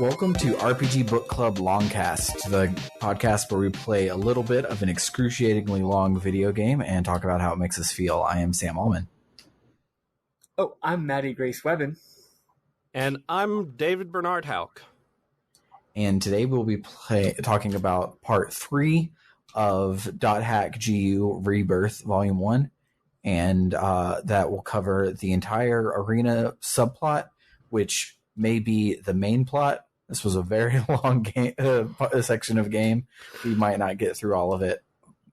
Welcome to RPG Book Club LongCast, the podcast where we play a little bit of an excruciatingly long video game and talk about how it makes us feel. I am Sam Allman. Oh, I'm Maddie Grace Webben. And I'm David Bernard Hauk. And today we'll be talking about part 3 of .hack GU Rebirth Volume 1. And that will cover the entire arena subplot, which may be the main plot. This was a very long section of game. We might not get through all of it.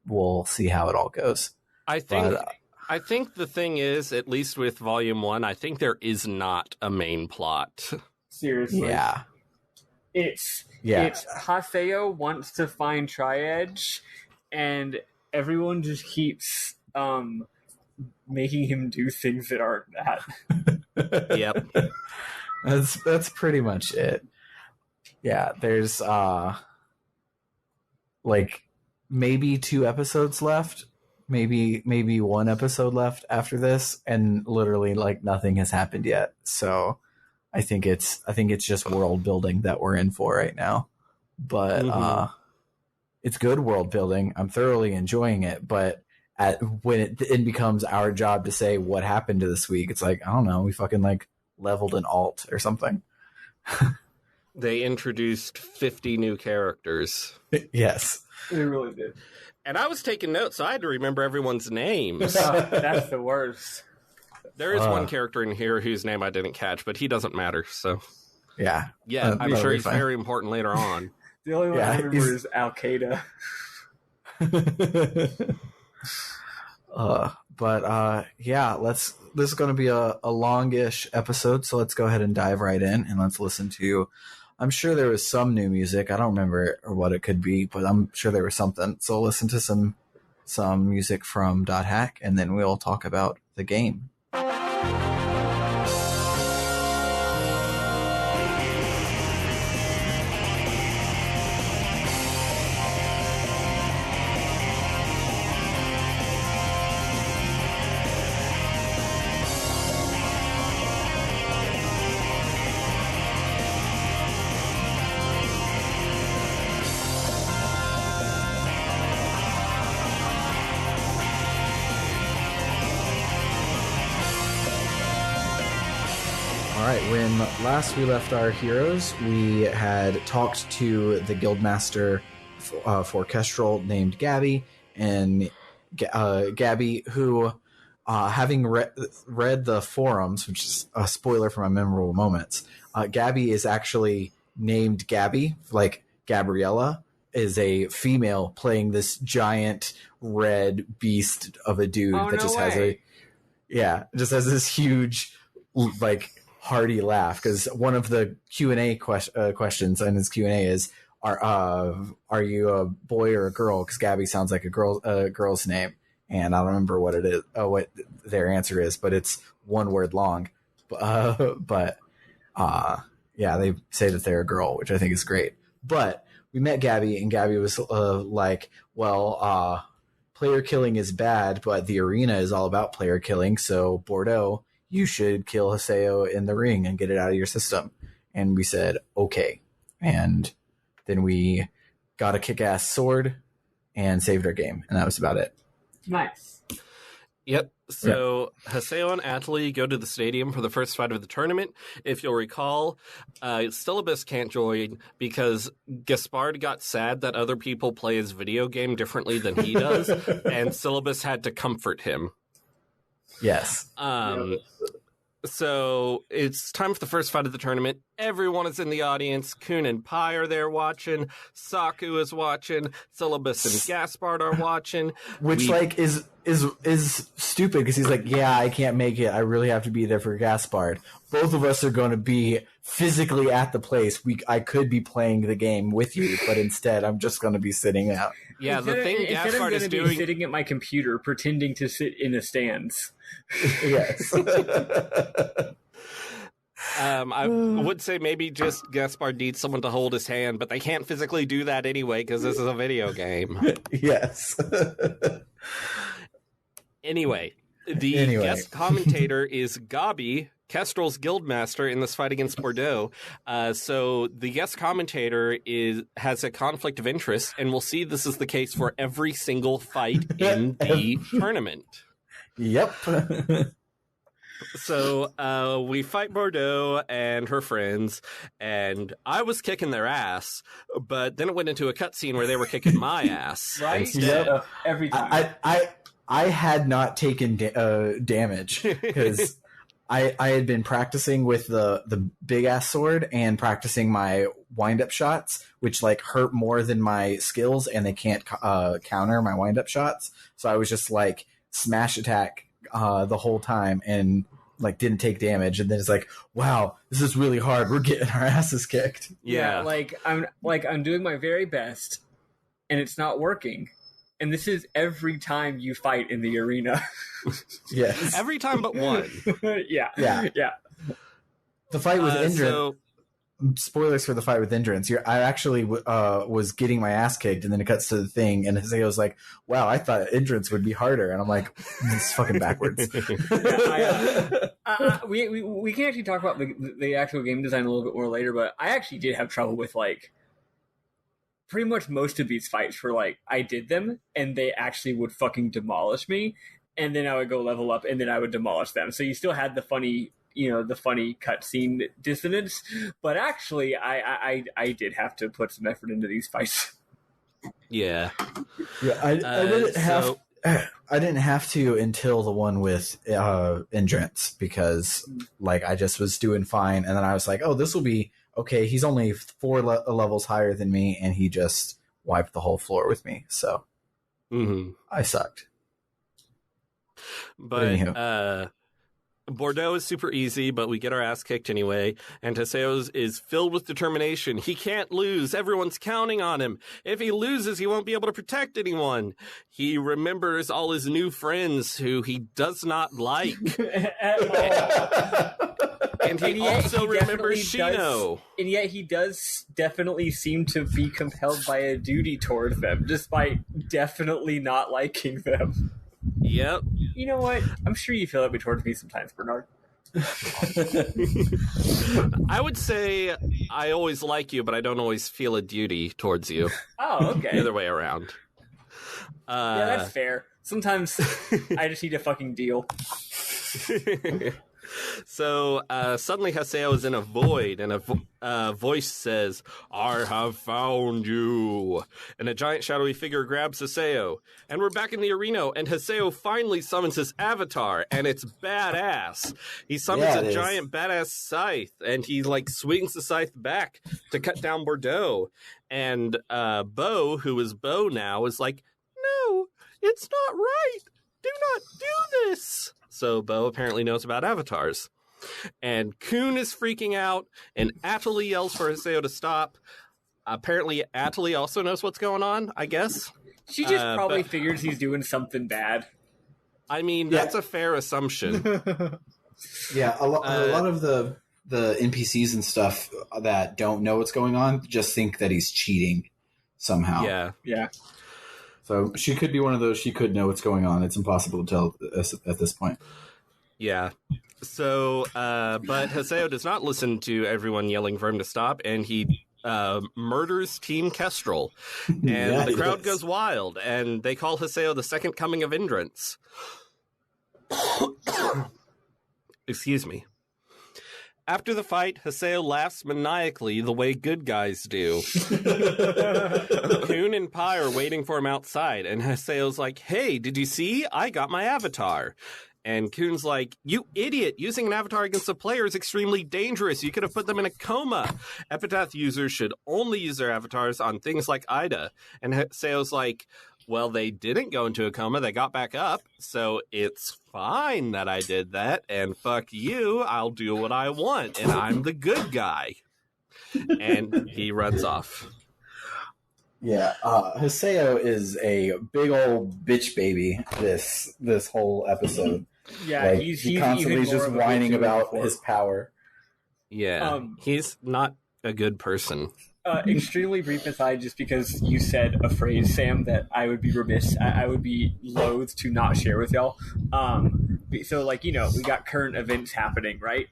We'll see how it all goes. I think the thing is, at least with Volume 1, I think there is not a main plot. Seriously. Yeah. It's Haseo wants to find Tri-Edge, and everyone just keeps making him do things that aren't that. Yep. That's pretty much it. Yeah, there's like maybe 2 episodes left, maybe 1 episode left after this, and literally like nothing has happened yet. So I think it's just world building that we're in for right now. But it's good world building. I'm thoroughly enjoying it, but when it becomes our job to say what happened to this week, it's like, I don't know, we fucking like leveled an alt or something. They introduced 50 new characters. Yes. They really did. And I was taking notes, so I had to remember everyone's names. That's the worst. There is one character in here whose name I didn't catch, but he doesn't matter, so... Yeah. Yeah, I'm sure he's fine. very important later on. The only one I remember is Al-Qaeda. Yeah, this is going to be a longish episode, so let's go ahead and dive right in and let's listen to, I'm sure there was some new music. I don't remember or what it could be, but I'm sure there was something. So listen to some music from .hack, and then we'll talk about the game. When last we left our heroes, we had talked to the guildmaster for Kestrel named Gabby, and Gabby, who, having read the forums, which is a spoiler for my memorable moments, Gabby is actually named Gabby, like Gabriella is a female playing this giant red beast of a dude just has this huge, like, hearty laugh, because one of the Q&A questions in his Q&A is, are you a boy or a girl? Because Gabby sounds like a girl's name, and I don't remember what it is, what their answer is, but it's one word long. But they say that they're a girl, which I think is great. But we met Gabby, and Gabby was like, well, player killing is bad, but the arena is all about player killing, so Bordeaux, you should kill Haseo in the ring and get it out of your system. And we said, okay. And then we got a kick-ass sword and saved our game. And that was about it. Nice. Yep. So Haseo and Atli go to the stadium for the first fight of the tournament. If you'll recall, Syllabus can't join because Gaspard got sad that other people play his video game differently than he does. And Syllabus had to comfort him. Yes. So it's time for the first fight of the tournament. Everyone is in the audience. Kun and Pai are there watching. Saku is watching. Syllabus and Gaspard are watching. Which is stupid, because he's like, yeah, I can't make it. I really have to be there for Gaspard. Both of us are going to be physically at the place. I could be playing the game with you, but instead I'm just going to be sitting out. Yeah, the thing Gaspard is doing... be sitting at my computer pretending to sit in the stands. Yes. I would say maybe just Gaspard needs someone to hold his hand, but they can't physically do that anyway because this is a video game. Yes. Anyway, the guest commentator is Gabi, Kestrel's guildmaster in this fight against Bordeaux. So the guest commentator has a conflict of interest, and we'll see this is the case for every single fight in the tournament. Yep. So we fight Bordeaux and her friends, and I was kicking their ass, but then it went into a cutscene where they were kicking my ass. Right? Instead. Yep. Every time. I had not taken damage because I had been practicing with the big ass sword and practicing my wind up shots, which like hurt more than my skills, and they can't counter my wind up shots. So I was just like smash attack the whole time and like didn't take damage. And then it's like, wow, this is really hard. We're getting our asses kicked. Yeah, I'm doing my very best, and it's not working. And this is every time you fight in the arena. Yes. Every time but one. Yeah. The fight with Endrance. Spoilers for the fight with Endrance. I actually was getting my ass kicked, and then it cuts to the thing, and Haseo's like, wow, I thought Endrance would be harder. And I'm like, this is fucking backwards. We can actually talk about the actual game design a little bit more later, but I actually did have trouble with, like, pretty much most of these fights where, like, I did them, and they actually would fucking demolish me, and then I would go level up, and then I would demolish them. So you still had the funny cutscene dissonance, but actually, I did have to put some effort into these fights. Yeah. I didn't have to until the one with Endrance, because like I just was doing fine, and then I was like, oh, this will be okay. He's only 4 levels higher than me, and he just wiped the whole floor with me. So I sucked. But Bordeaux is super easy, but we get our ass kicked anyway. And Haseo is filled with determination. He can't lose. Everyone's counting on him. If he loses, he won't be able to protect anyone. He remembers all his new friends who he does not like. And he also remembers Shino. And yet he does definitely seem to be compelled by a duty towards them, despite definitely not liking them. Yep. You know what? I'm sure you feel that way towards me sometimes, Bernard. I would say I always like you, but I don't always feel a duty towards you. Oh, okay. The other way around. Yeah, that's fair. Sometimes I just need a fucking deal. So suddenly Haseo is in a void, and a voice says, I have found you. And a giant shadowy figure grabs Haseo. And we're back in the arena, and Haseo finally summons his avatar, and it's badass. He summons a giant badass scythe, and he like swings the scythe back to cut down Bordeaux. And Bo, who is Bo now, is like, no, it's not right. Do not do this. So Bo apparently knows about avatars. And Kuhn is freaking out, and Atali yells for Haseo to stop. Apparently, Atali also knows what's going on, I guess. She just probably figures he's doing something bad. I mean, that's a fair assumption. Yeah, a lot of the NPCs and stuff that don't know what's going on just think that he's cheating somehow. Yeah. So she could be one of those. She could know what's going on. It's impossible to tell at this point. Yeah. So, but Haseo does not listen to everyone yelling for him to stop, and he murders Team Kestrel. And the crowd goes wild, and they call Haseo the second coming of Endrance. Excuse me. After the fight, Haseo laughs maniacally the way good guys do. Kuhn and Pi are waiting for him outside, and Haseo's like, hey, did you see? I got my avatar. And Kuhn's like, you idiot! Using an avatar against a player is extremely dangerous. You could have put them in a coma. Epitaph users should only use their avatars on things like Ida. And Haseo's like, well, they didn't go into a coma. They got back up. So it's fine that I did that. And fuck you. I'll do what I want. And I'm the good guy. And he runs off. Yeah. Haseo is a big old bitch baby this whole episode. Yeah, like, he's constantly just whining about his power. Yeah. He's not a good person. Extremely brief aside, just because you said a phrase, Sam, that I would be remiss, I would be loath to not share with y'all. So, like, you know, we got current events happening, right?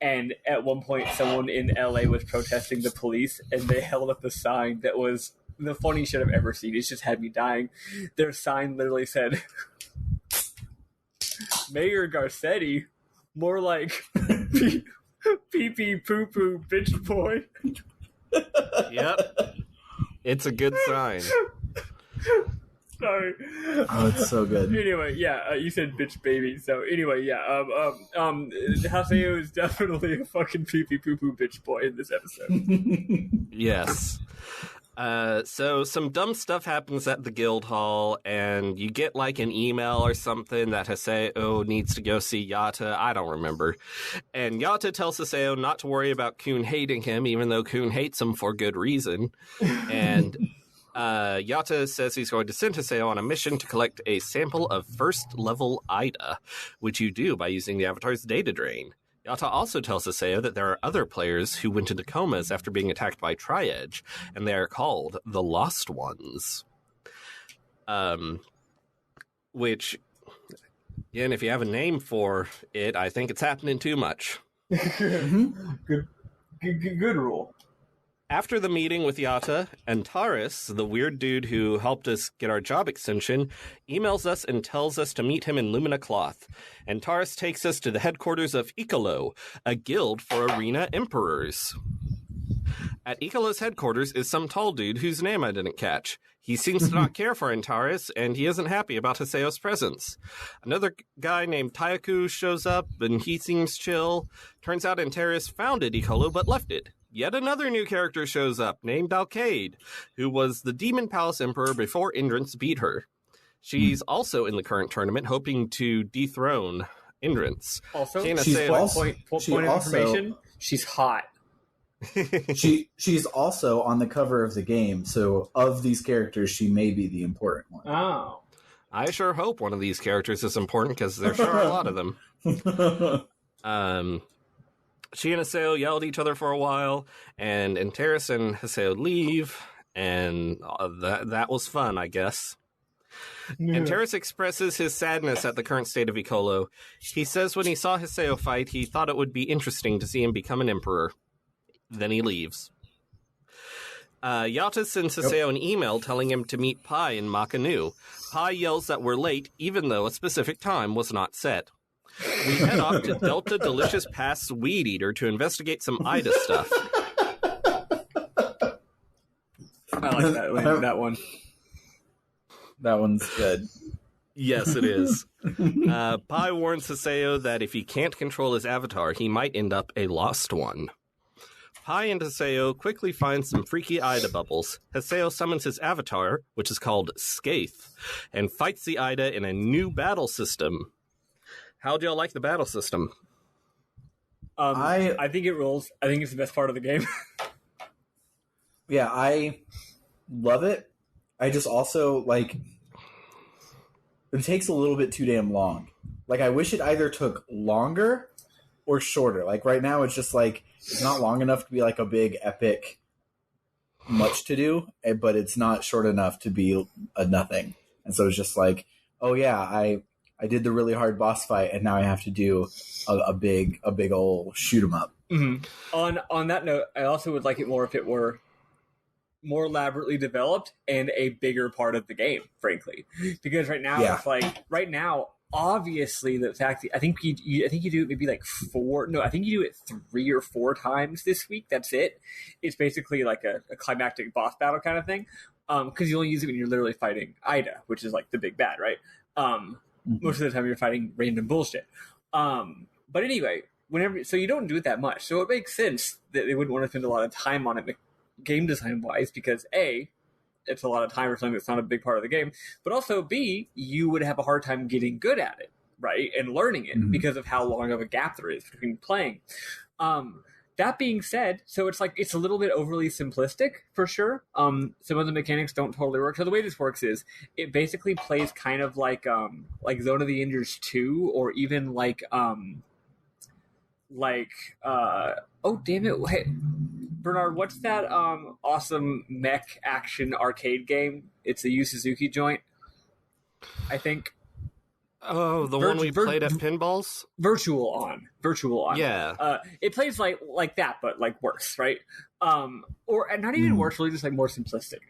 And at one point, someone in LA was protesting the police, and they held up a sign that was the funniest shit I've ever seen. It's just had me dying. Their sign literally said, Mayor Garcetti, more like pee-pee poo-poo bitch boy. Yep. It's a good sign. Sorry. Oh, it's so good. Anyway, yeah, you said bitch baby. So anyway, yeah, Haseo is definitely a fucking pee-pee poo-poo bitch boy in this episode. Yes. So some dumb stuff happens at the guild hall, and you get like an email or something that Haseo needs to go see Yata. I don't remember. And Yata tells Haseo not to worry about Kun hating him, even though Kun hates him for good reason. And Yata says he's going to send Haseo on a mission to collect a sample of first-level Ida, which you do by using the Avatar's data drain. Yata also tells Haseo that there are other players who went into comas after being attacked by Tri-Edge, and they are called the Lost Ones. Which, again, if you have a name for it, I think it's happening too much. Good rule. After the meeting with Yata, Antares, the weird dude who helped us get our job extension, emails us and tells us to meet him in Lumina Cloth. Antares takes us to the headquarters of Ikalo, a guild for arena emperors. At Ikalo's headquarters is some tall dude whose name I didn't catch. He seems to not care for Antares, and he isn't happy about Haseo's presence. Another guy named Tayaku shows up, and he seems chill. Turns out Antares founded Ikalo but left it. Yet another new character shows up, named Alcade, who was the Demon Palace Emperor before Endrance beat her. She's also in the current tournament, hoping to dethrone Endrance. Also, She's point of information, she's hot. She's also on the cover of the game, so of these characters, she may be the important one. Oh. I sure hope one of these characters is important, because there sure are a lot of them. She and Haseo yell at each other for a while, and Antares and Haseo leave, and that was fun, I guess. Yeah. Antares expresses his sadness at the current state of Ikolo. He says when he saw Haseo fight, he thought it would be interesting to see him become an emperor. Then he leaves. Yata sends Haseo an email telling him to meet Pai in Makanu. Pai yells that we're late, even though a specific time was not set. We head off to Delta Delicious Pass Weed Eater to investigate some Ida stuff. I like that one. That one's good. Yes, it is. Pai warns Haseo that if he can't control his avatar, he might end up a lost one. Pai and Haseo quickly find some freaky Ida bubbles. Haseo summons his avatar, which is called Skaith, and fights the Ida in a new battle system. How'd y'all like the battle system? I think it rules. I think it's the best part of the game. Yeah, I love it. I just also, like, it takes a little bit too damn long. Like, I wish it either took longer or shorter. Like, right now, it's just, like, it's not long enough to be, like, a big, epic, much to do, but it's not short enough to be a nothing. And so it's just like, oh, yeah, I did the really hard boss fight, and now I have to do a big old shoot 'em up. Mm-hmm. On that note, I also would like it more if it were more elaborately developed and a bigger part of the game, frankly. Because right now, it's like obviously the fact that I think you do it maybe like 4. No, I think you do it 3 or 4 times this week. That's it. It's basically like a climactic boss battle kind of thing. Because you only use it when you're literally fighting Ida, which is like the big bad, right? Most of the time you're fighting random bullshit. But anyway, so you don't do it that much. So it makes sense that they wouldn't want to spend a lot of time on it game design wise, because A, it's a lot of time for something that's not a big part of the game, but also B, you would have a hard time getting good at it, right? And learning it because of how long of a gap there is between playing. That being said, so it's like, it's a little bit overly simplistic for sure. Some of the mechanics don't totally work. So the way this works is it basically plays kind of like Zone of the Enders 2, or even oh damn it. Hey, Bernard, what's that awesome mech action arcade game? It's a Yu Suzuki joint, I think. Oh, the one we played at Pinballs? Virtual On. Yeah. It plays like that, but like worse, right? Or not even worse, really just like more simplistic.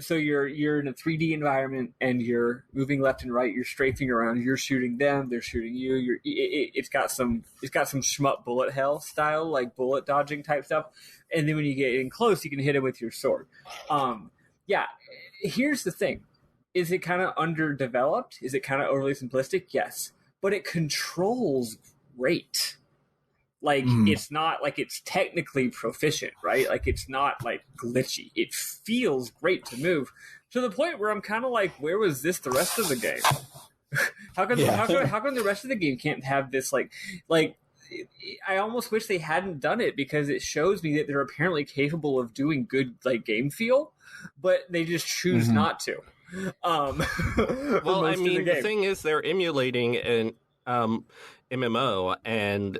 So you're in a 3D environment and you're moving left and right. You're strafing around. You're shooting them. They're shooting you. It's got some shmup bullet hell style, like bullet dodging type stuff. And then when you get in close, you can hit it with your sword. Yeah. Here's the thing: is it kind of underdeveloped? Is it kind of overly simplistic? Yes, but it controls great. Like, it's not like it's technically proficient, right? Like, it's not like glitchy. It feels great to move to the point where I'm kind of like, where was this the rest of the game? How come the rest of the game can't have this like I almost wish they hadn't done it, because it shows me that they're apparently capable of doing good like game feel, but they just choose not to. Well, I mean, the thing is, they're emulating an MMO, and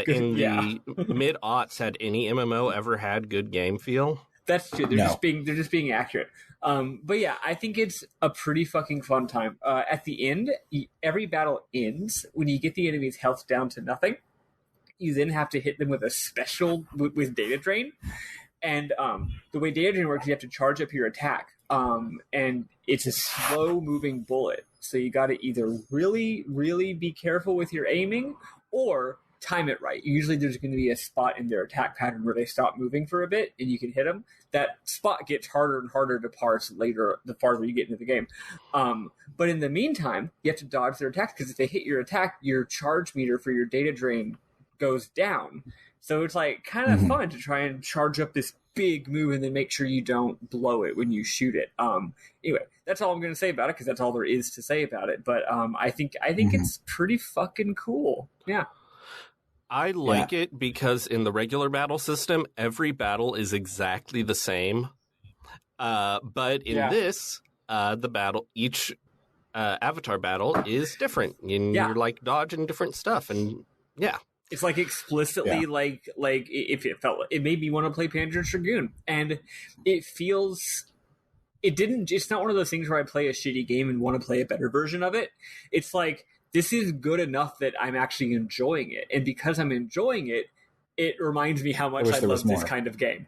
in the mid-aughts, had any MMO ever had good game feel? That's true. They're just being accurate. But yeah, I think it's a pretty fucking fun time. At the end, every battle ends when you get the enemy's health down to nothing. You then have to hit them with a special with data drain. And the way data drain works, you have to charge up your attack. And it's a slow moving bullet. So you got to either really, really be careful with your aiming or time it right. Usually there's going to be a spot in their attack pattern where they stop moving for a bit and you can hit them. That spot gets harder and harder to parse later, the farther you get into the game. But in the meantime, you have to dodge their attacks, because if they hit your attack, your charge meter for your data drain goes down. So it's like kind of fun to try and charge up this big move and then make sure you don't blow it when you shoot it. Anyway, that's all I'm going to say about it, because that's all there is to say about it. But I think it's pretty fucking cool. Yeah. I like it because in the regular battle system, every battle is exactly the same. But in this, the battle, each avatar battle is different. And you're like dodging different stuff. And it's like explicitly like if it felt, it made me want to play Panzer Dragoon, and it's not one of those things where I play a shitty game and want to play a better version of it. It's like, this is good enough that I'm actually enjoying it, and because I'm enjoying it, it reminds me how much I love this kind of game.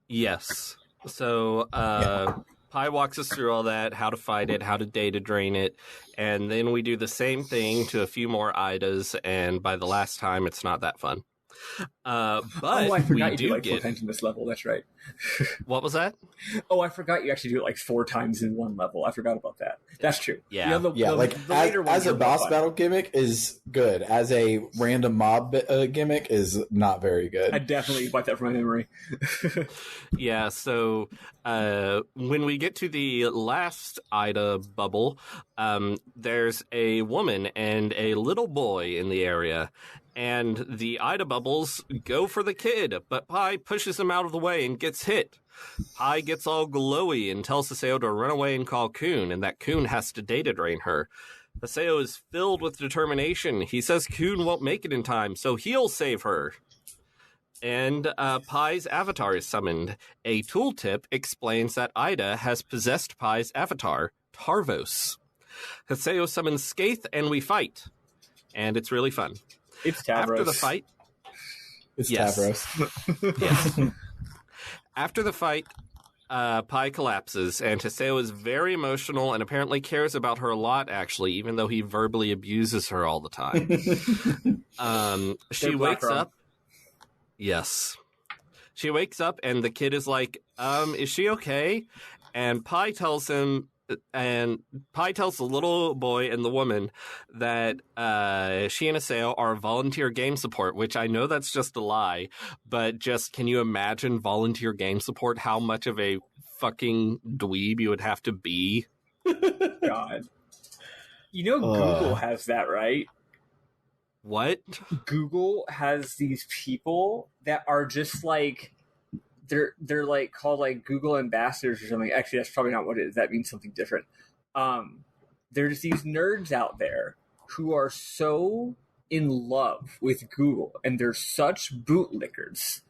Yes. So Pi walks us through all that, how to fight it, how to data drain it, and then we do the same thing to a few more Idas, and by the last time, it's not that fun. But I forgot we do like 4 times in this level. That's right. What was that? Oh, I forgot you actually do it like 4 times in one level. I forgot about that. That's true. Yeah. As a boss battle gimmick is good. As a random mob gimmick is not very good. I definitely wiped that from my memory. Yeah, so when we get to the last Ida bubble, there's a woman and a little boy in the area. And the Ida bubbles go for the kid, but Pi pushes him out of the way and gets hit. Pi gets all glowy and tells Haseo to run away and call Kun, and that Kun has to data drain her. Haseo is filled with determination. He says Kun won't make it in time, so he'll save her. And Pi's avatar is summoned. A tooltip explains that Ida has possessed Pi's avatar, Tarvos. Haseo summons Skaith, and we fight. And it's really fun. It's Tavros. After the fight... It's Tavros. Yes. After the fight, Pi collapses, and Haseo is very emotional and apparently cares about her a lot, actually, even though he verbally abuses her all the time. She wakes up. Yes. She wakes up, and the kid is like, is she okay? And Pi tells the little boy and the woman that she and Haseo are volunteer game support, which I know that's just a lie, but just can you imagine volunteer game support? How much of a fucking dweeb you would have to be? God. You know Google has that, right? What? Google has these people that are just like... They're like called like Google ambassadors or something. Actually, that's probably not what it is. That means something different. There's these nerds out there who are so in love with Google, and they're such bootlickers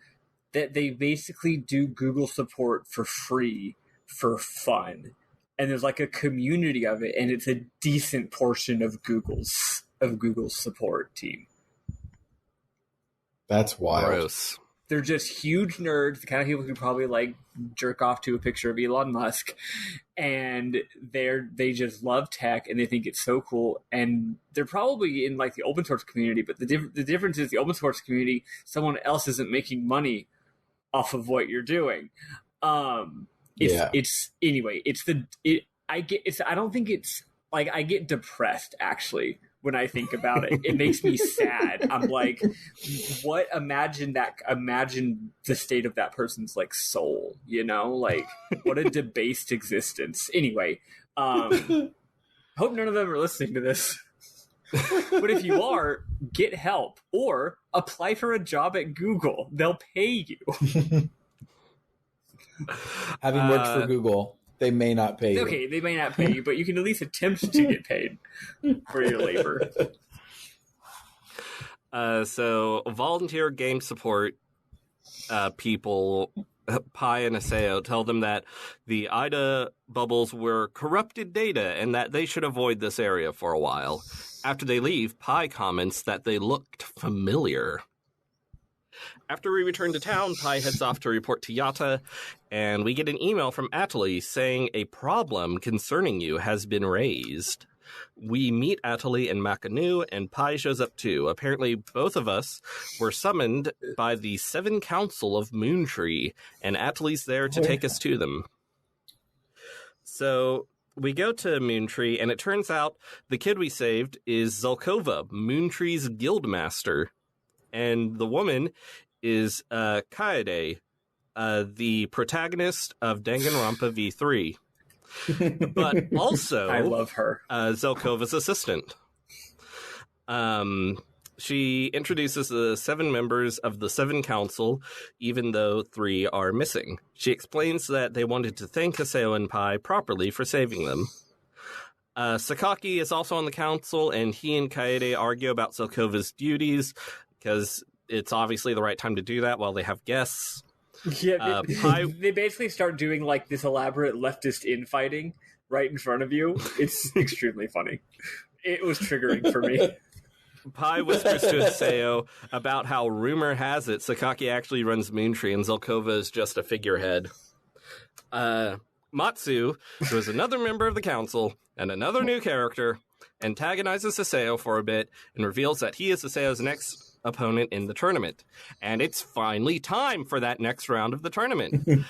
that they basically do Google support for free for fun. and there's like a community of it, and it's a decent portion of Google's support team. That's wild. Gross. They're just huge nerds, the kind of people who probably like jerk off to a picture of Elon Musk, and they just love tech and they think it's so cool. And they're probably in like the open source community, but the difference is the open source community, someone else isn't making money off of what you're doing. I get depressed actually when I think about it. It makes me sad. I'm like, imagine the state of that person's like soul, you know? Like, what a debased existence. Anyway, hope none of them are listening to this. But if you are, get help or apply for a job at Google. They'll pay you. Having worked for Google, they may not pay you. Okay, they may not pay you, but you can at least attempt to get paid for your labor. So volunteer game support people, Pi and Aseo, tell them that the IDA bubbles were corrupted data and that they should avoid this area for a while. After they leave, Pi comments that they looked familiar. After we return to town, Pi heads off to report to Yata, and we get an email from Atali saying a problem concerning you has been raised. We meet Atali and Makanu, and Pi shows up too. Apparently, both of us were summoned by the Seven Council of Moontree, and Atali's there to take us to them. So we go to Moontree, and it turns out the kid we saved is Zelkova, Moontree's guildmaster. And the woman is Kaede, the protagonist of Danganronpa V3. But also, I love her. Zelkova's assistant. She introduces the 7 members of the 7 Council, even though 3 are missing. She explains that they wanted to thank Haseo and Pai properly for saving them. Sakaki is also on the council, and he and Kaede argue about Zelkova's duties, because it's obviously the right time to do that while they have guests. Yeah, they basically start doing like this elaborate leftist infighting right in front of you. It's extremely funny. It was triggering for me. Pai whispers to Haseo about how rumor has it Sakaki actually runs Moontree and Zelkova is just a figurehead. Matsu, who is another member of the council and another new character, antagonizes Haseo for a bit and reveals that he is Haseo's next opponent in the tournament. And it's finally time for that next round of the tournament. In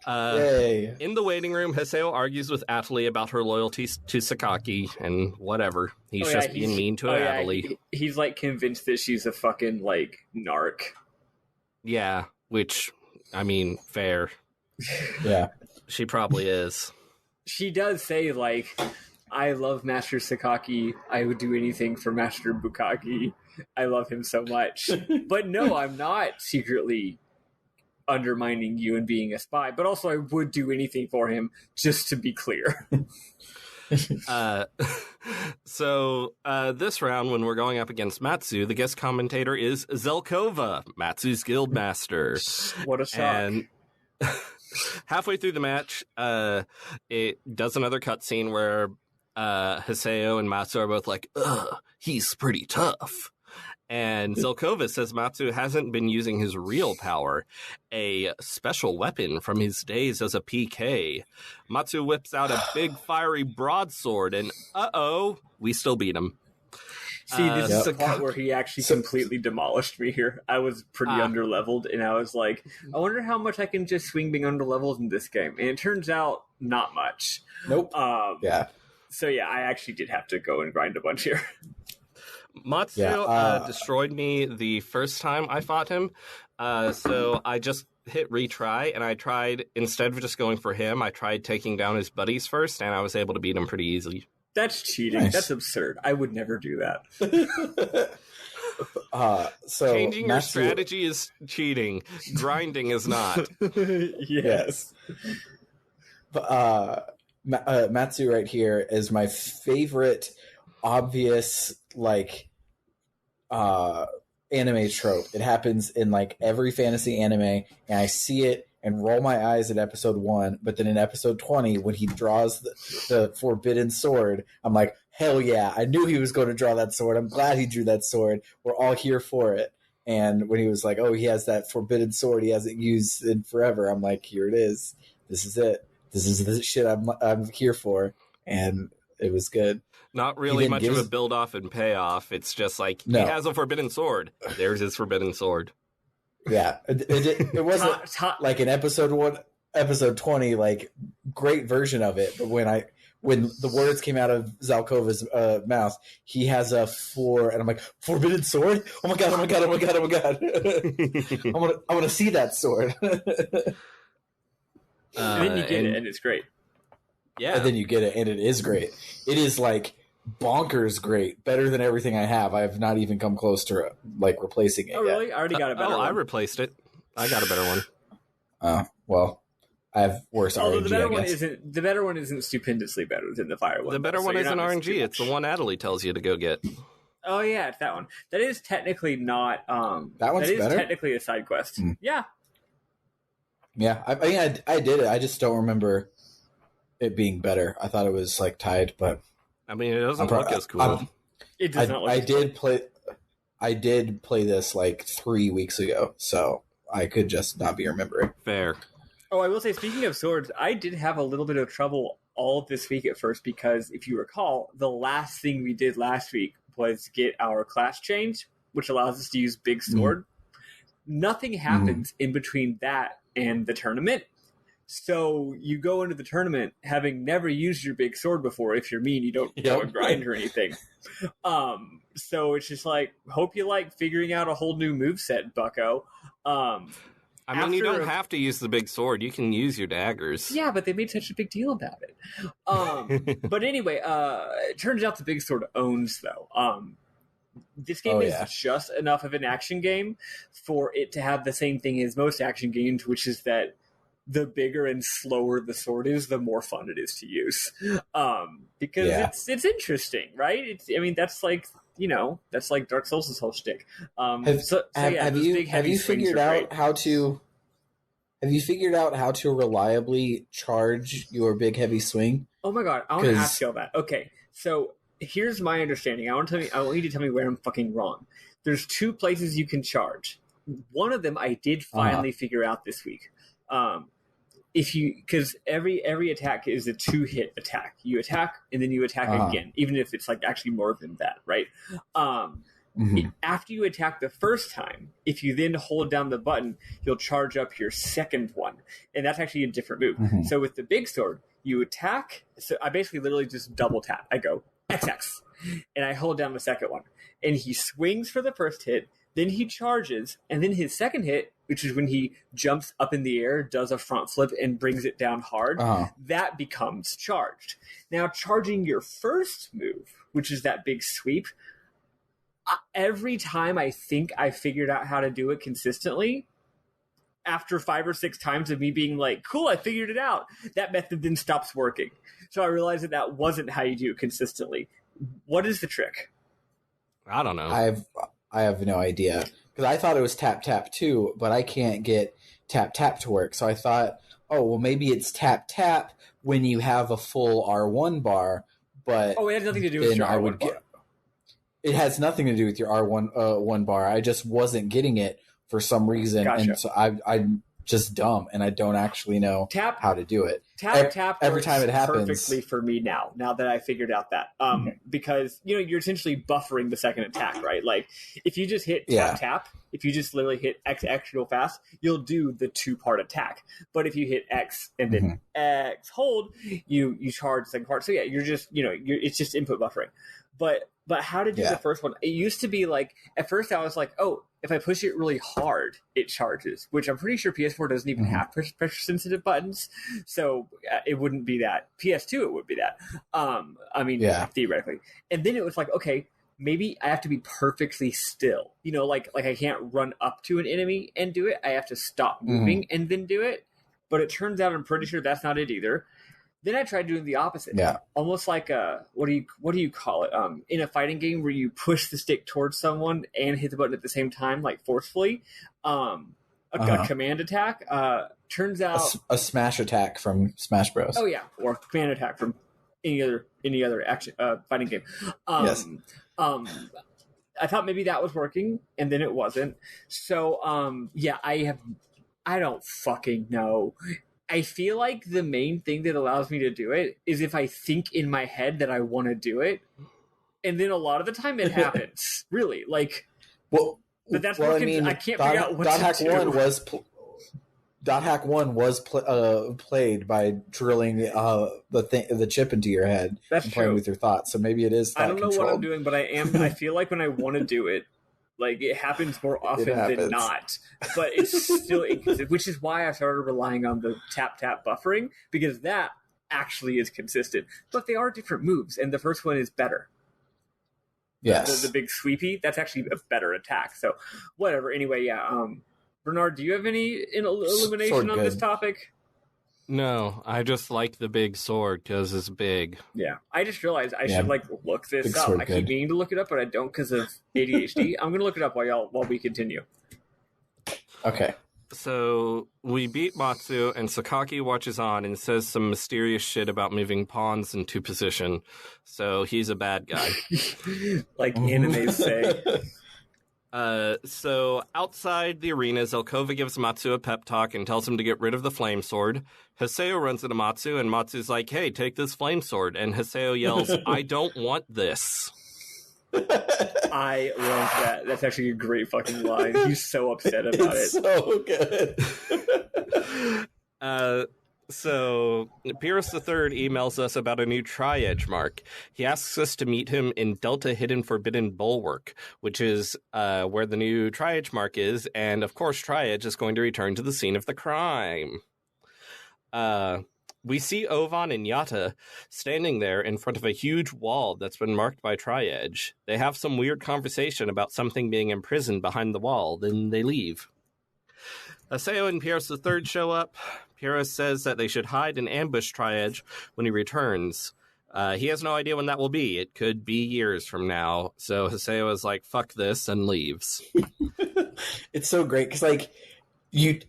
the waiting room, Haseo argues with Atali about her loyalty to Sakaki and whatever. He's being mean to Atali. He's like convinced that she's a fucking like narc. Yeah, which, I mean, fair. Yeah. She probably is. She does say like, I love Master Sakaki. I would do anything for Master Bukaki. I love him so much. But no, I'm not secretly undermining you and being a spy. But also, I would do anything for him, just to be clear. So this round, when we're going up against Matsu, the guest commentator is Zelkova, Matsu's guildmaster. What a shock. And halfway through the match, it does another cutscene where Haseo and Matsu are both like, ugh, he's pretty tough. And Zelkova says Matsu hasn't been using his real power, a special weapon from his days as a PK. Matsu whips out a big fiery broadsword, and we still beat him. See, this is the part where he actually completely demolished me here. I was pretty underleveled, and I was like, I wonder how much I can just swing being underleveled in this game. And it turns out, not much. Nope. Yeah. So yeah, I actually did have to go and grind a bunch here. Matsu destroyed me the first time I fought him, so I just hit retry, and I tried, instead of just going for him, I tried taking down his buddies first, and I was able to beat him pretty easily. That's cheating. Nice. That's absurd. I would never do that. So changing your strategy is cheating. Grinding is not. Yes. Matsu right here is my favorite obvious like anime trope. It happens in like every fantasy anime, and I see it and roll my eyes at episode 1, but then in episode 20, when he draws the forbidden sword, I'm like, hell yeah, I knew he was going to draw that sword. I'm glad he drew that sword. We're all here for it. And when he was like, oh, he has that forbidden sword he hasn't used in forever, I'm like, here it is. This is it. This is the shit I'm here for. And it was good. Not really much of a build-off and payoff. It's just like, he has a forbidden sword. There's his forbidden sword. Yeah. It wasn't like in episode 20, like, great version of it. But when the words came out of Zalkova's mouth, he has a and I'm like, forbidden sword? Oh my god, oh my god, oh my god, oh my god. I want to see that sword. And then you get it, and it's great. Yeah. And then you get it, and it is great. It is, like, bonkers great. Better than everything I have. I have not even come close to, like, replacing it Oh, really? I already got a better one. I replaced it. I got a better one. Oh, well, I have worse RNG, the better one isn't stupendously better than the fire one. The better one isn't RNG. It's the one Adelie tells you to go get. Oh, yeah, it's that one. That is technically not... that one's better? Technically a side quest. Yeah. Yeah, I mean, I did it. I just don't remember it being better. I thought it was, like, tied, but... I mean, it doesn't look as cool. It does not look as cool. I did play this, like, 3 weeks ago, so I could just not be remembering. Fair. Oh, I will say, speaking of swords, I did have a little bit of trouble all of this week at first because, if you recall, the last thing we did last week was get our class changed, which allows us to use big sword. Nothing happens in between that and the tournament. So you go into the tournament having never used your big sword before. If you're mean, you don't go and grind or anything. So it's just like, hope you like figuring out a whole new moveset, bucko. I mean, you don't have to use the big sword. You can use your daggers. Yeah, but they made such a big deal about it. But anyway, it turns out the big sword owns, though. This game is just enough of an action game for it to have the same thing as most action games, which is that the bigger and slower the sword is, the more fun it is to use. Because it's interesting, right? That's like, that's like Dark Souls' whole shtick. Have you figured out how to reliably charge your big heavy swing? Oh my god, I want to ask you all that. Okay, so here's my understanding. I want you to tell me where I'm fucking wrong. There's 2 places you can charge. One of them I did finally figure out this week. Because every attack is a 2-hit attack. You attack and then you attack again, even if it's like actually more than that, right? After you attack the first time, if you then hold down the button, you'll charge up your second one, and that's actually a different move. So with the big sword, you attack. So I basically literally just double tap. I go XX, and I hold down the second one, and he swings for the first hit. Then he charges, and then his second hit, which is when he jumps up in the air, does a front flip, and brings it down hard, that becomes charged. Now, charging your first move, which is that big sweep, every time I think I figured out how to do it consistently, after 5 or 6 times of me being like, cool, I figured it out, that method then stops working. So I realized that wasn't how you do it consistently. What is the trick? I don't know. I have no idea, because I thought it was tap tap too, but I can't get tap tap to work. So I thought, oh well, maybe it's tap tap when you have a full R1 bar. But it has nothing to do with your R1 bar. It has nothing to do with your R1 one bar. I just wasn't getting it for some reason, and so I'm just dumb, and I don't actually know how to do it. Tap every time it happens perfectly for me now that I figured out that because you're essentially buffering the second attack, right? Like if you just hit tap, if you just literally hit X real fast, you'll do the 2-part attack. But if you hit X and then X hold, you charge the second part. So yeah, you're just it's just input buffering. But how to do the first one? It used to be like, at first I was like, oh, if I push it really hard, it charges, which I'm pretty sure PS4 doesn't even have pressure-sensitive buttons, so it wouldn't be that. PS2, it would be that. Theoretically. And then it was like, okay, maybe I have to be perfectly still. Like I can't run up to an enemy and do it. I have to stop moving and then do it. But it turns out I'm pretty sure that's not it either. Then I tried doing the opposite. Yeah. Almost like what do you call it? In a fighting game where you push the stick towards someone and hit the button at the same time, like forcefully. A command attack. turns out a smash attack from Smash Bros. Oh yeah, or command attack from any other action fighting game. Yes. I thought maybe that was working, and then it wasn't. So yeah, I don't fucking know. I feel like the main thing that allows me to do it is if I think in my head that I want to do it, and then a lot of the time it happens. Really, like. Well, but that's I mean, I can't figure out what Dot to Hack do. 1 was played by drilling the chip into your head That's and playing true. with your thoughts. So maybe it is. I don't know what I'm doing, but I feel like when I want to do it, like it happens more often than not. But it's still inconsistent, which is why I started relying on the tap buffering, because that actually is consistent. But they are different moves, and the first one is better. Yes, the big sweepy, that's actually a better attack. So whatever. Anyway, yeah. Bernard, do you have any illumination on this topic? No, I just like the big sword because it's big. Yeah, I just realized I should look this up. I keep meaning to look it up, but I don't because of ADHD. I'm gonna look it up while we continue. Okay. So we beat Matsu, and Sakaki watches on and says some mysterious shit about moving pawns into position. So he's a bad guy. Like anime say. So outside the arena, Zelkova gives Matsu a pep talk and tells him to get rid of the flame sword. Haseo runs into Matsu, and Matsu's like, hey, take this flame sword. And Haseo yells, I don't want this. I love that. That's actually a great fucking line. He's so upset about it. So good. So Pyrrhus III emails us about a new Tri-Edge mark. He asks us to meet him in Delta Hidden Forbidden Bulwark, which is where the new Tri-Edge mark is, and of course Tri-Edge is going to return to the scene of the crime. We see Ovan and Yata standing there in front of a huge wall that's been marked by Tri-Edge. They have some weird conversation about something being imprisoned behind the wall, then they leave. Haseo and Pyrrhus III show up. Pyrrhus says that they should hide and ambush Tri-Edge when he returns. He has no idea when that will be. It could be years from now. So Haseo is like, fuck this, and leaves. It's so great, because like, you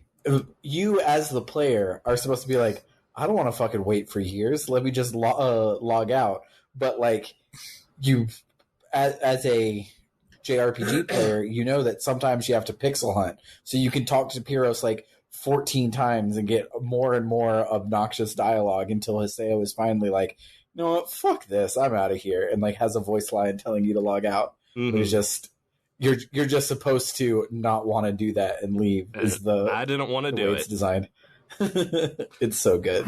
as the player are supposed to be like, I don't want to fucking wait for years. Let me just log out. But like, you, as a JRPG player, you know that sometimes you have to pixel hunt. So you can talk to Pyrrhus like 14 times and get more and more obnoxious dialogue until Haseo is finally like, you know what, fuck this, I'm out of here, and like has a voice line telling you to log out. Mm-hmm. It's just you're just supposed to not want to do that and leave. I didn't want to do it. It's designed. It's so good.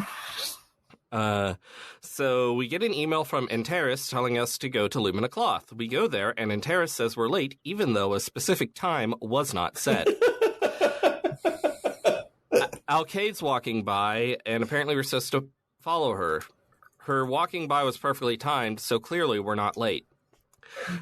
So we get an email from Endrance telling us to go to Lumina Cloth. We go there, and Endrance says we're late, even though a specific time was not set. Alcade's walking by, and apparently we're supposed to follow her. Her walking by was perfectly timed, so clearly we're not late.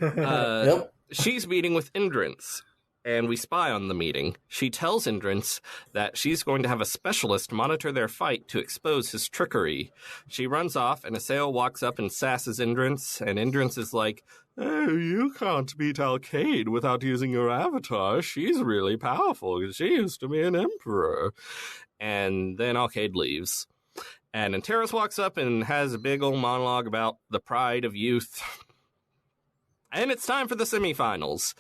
Yep. She's meeting with Endrance, and we spy on the meeting. She tells Endrance that she's going to have a specialist monitor their fight to expose his trickery. She runs off, and Haseo walks up and sasses Endrance, and Endrance is like, oh, you can't beat Alcade without using your avatar. She's really powerful, because she used to be an emperor. And then Alcade leaves. And Endrance walks up and has a big old monologue about the pride of youth. And it's time for the semifinals.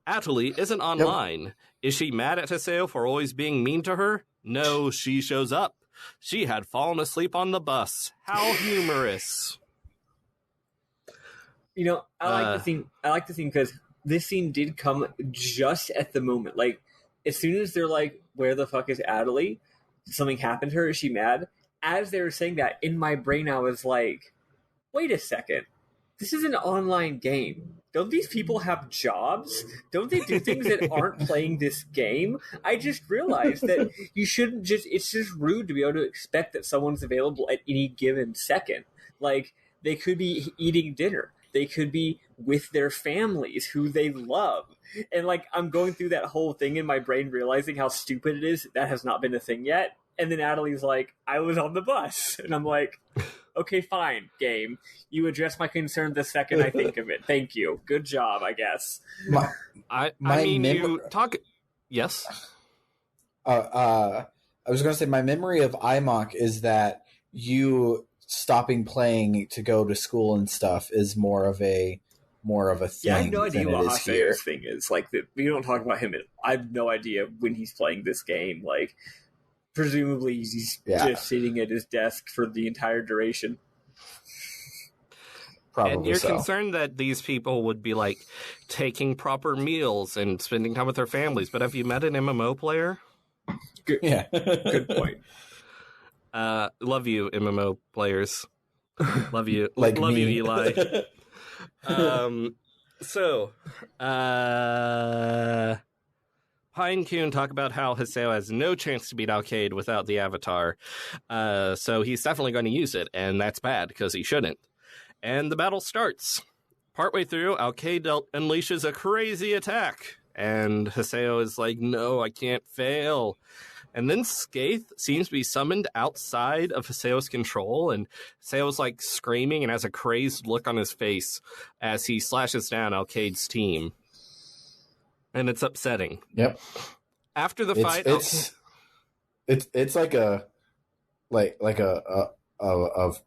Atali isn't online. Yep. Is she mad at Haseo for always being mean to her? No, she shows up. She had fallen asleep on the bus. How humorous. You know, I like the thing because this scene did come just at the moment. Like, as soon as they're like, where the fuck is Atali? Something happened to her? Is she mad? As they were saying that, in my brain I was like, wait a second. This is an online game. Don't these people have jobs? Don't they do things that aren't playing this game? I just realized that you shouldn't just... It's just rude to be able to expect that someone's available at any given second. Like, they could be eating dinner. They could be with their families who they love. And, like, I'm going through that whole thing in my brain, realizing how stupid it is. That has not been a thing yet. And then Atali's like, I was on the bus. And I'm like... Okay, fine, game. You address my concern the second I think of it. Thank you. Good job, I guess. You talk... Yes? I was going to say my memory of IMOC is that you stopping playing to go to school and stuff is more of a thing. Yeah, I have no idea than what it is here. Haseo's thing is. Like, we don't talk about him. I have no idea when he's playing this game. Like, presumably he's just sitting at his desk for the entire duration. Probably and you're so. concerned that these people would be like taking proper meals and spending time with their families. But have you met an MMO player? Good, Yeah. good point. Love you, MMO players. Love you. Like love me. you, Eli. So, Pine Coon talk about how Haseo has no chance to beat Alcade without the avatar. So he's definitely going to use it, and that's bad because he shouldn't. And the battle starts. Partway through, Alcade unleashes a crazy attack, and Haseo is like, no, I can't fail. And then Skaith seems to be summoned outside of Haseo's control, and Haseo's like screaming and has a crazed look on his face as he slashes down Alcade's team. And it's upsetting. Yep. After the fight, it's like a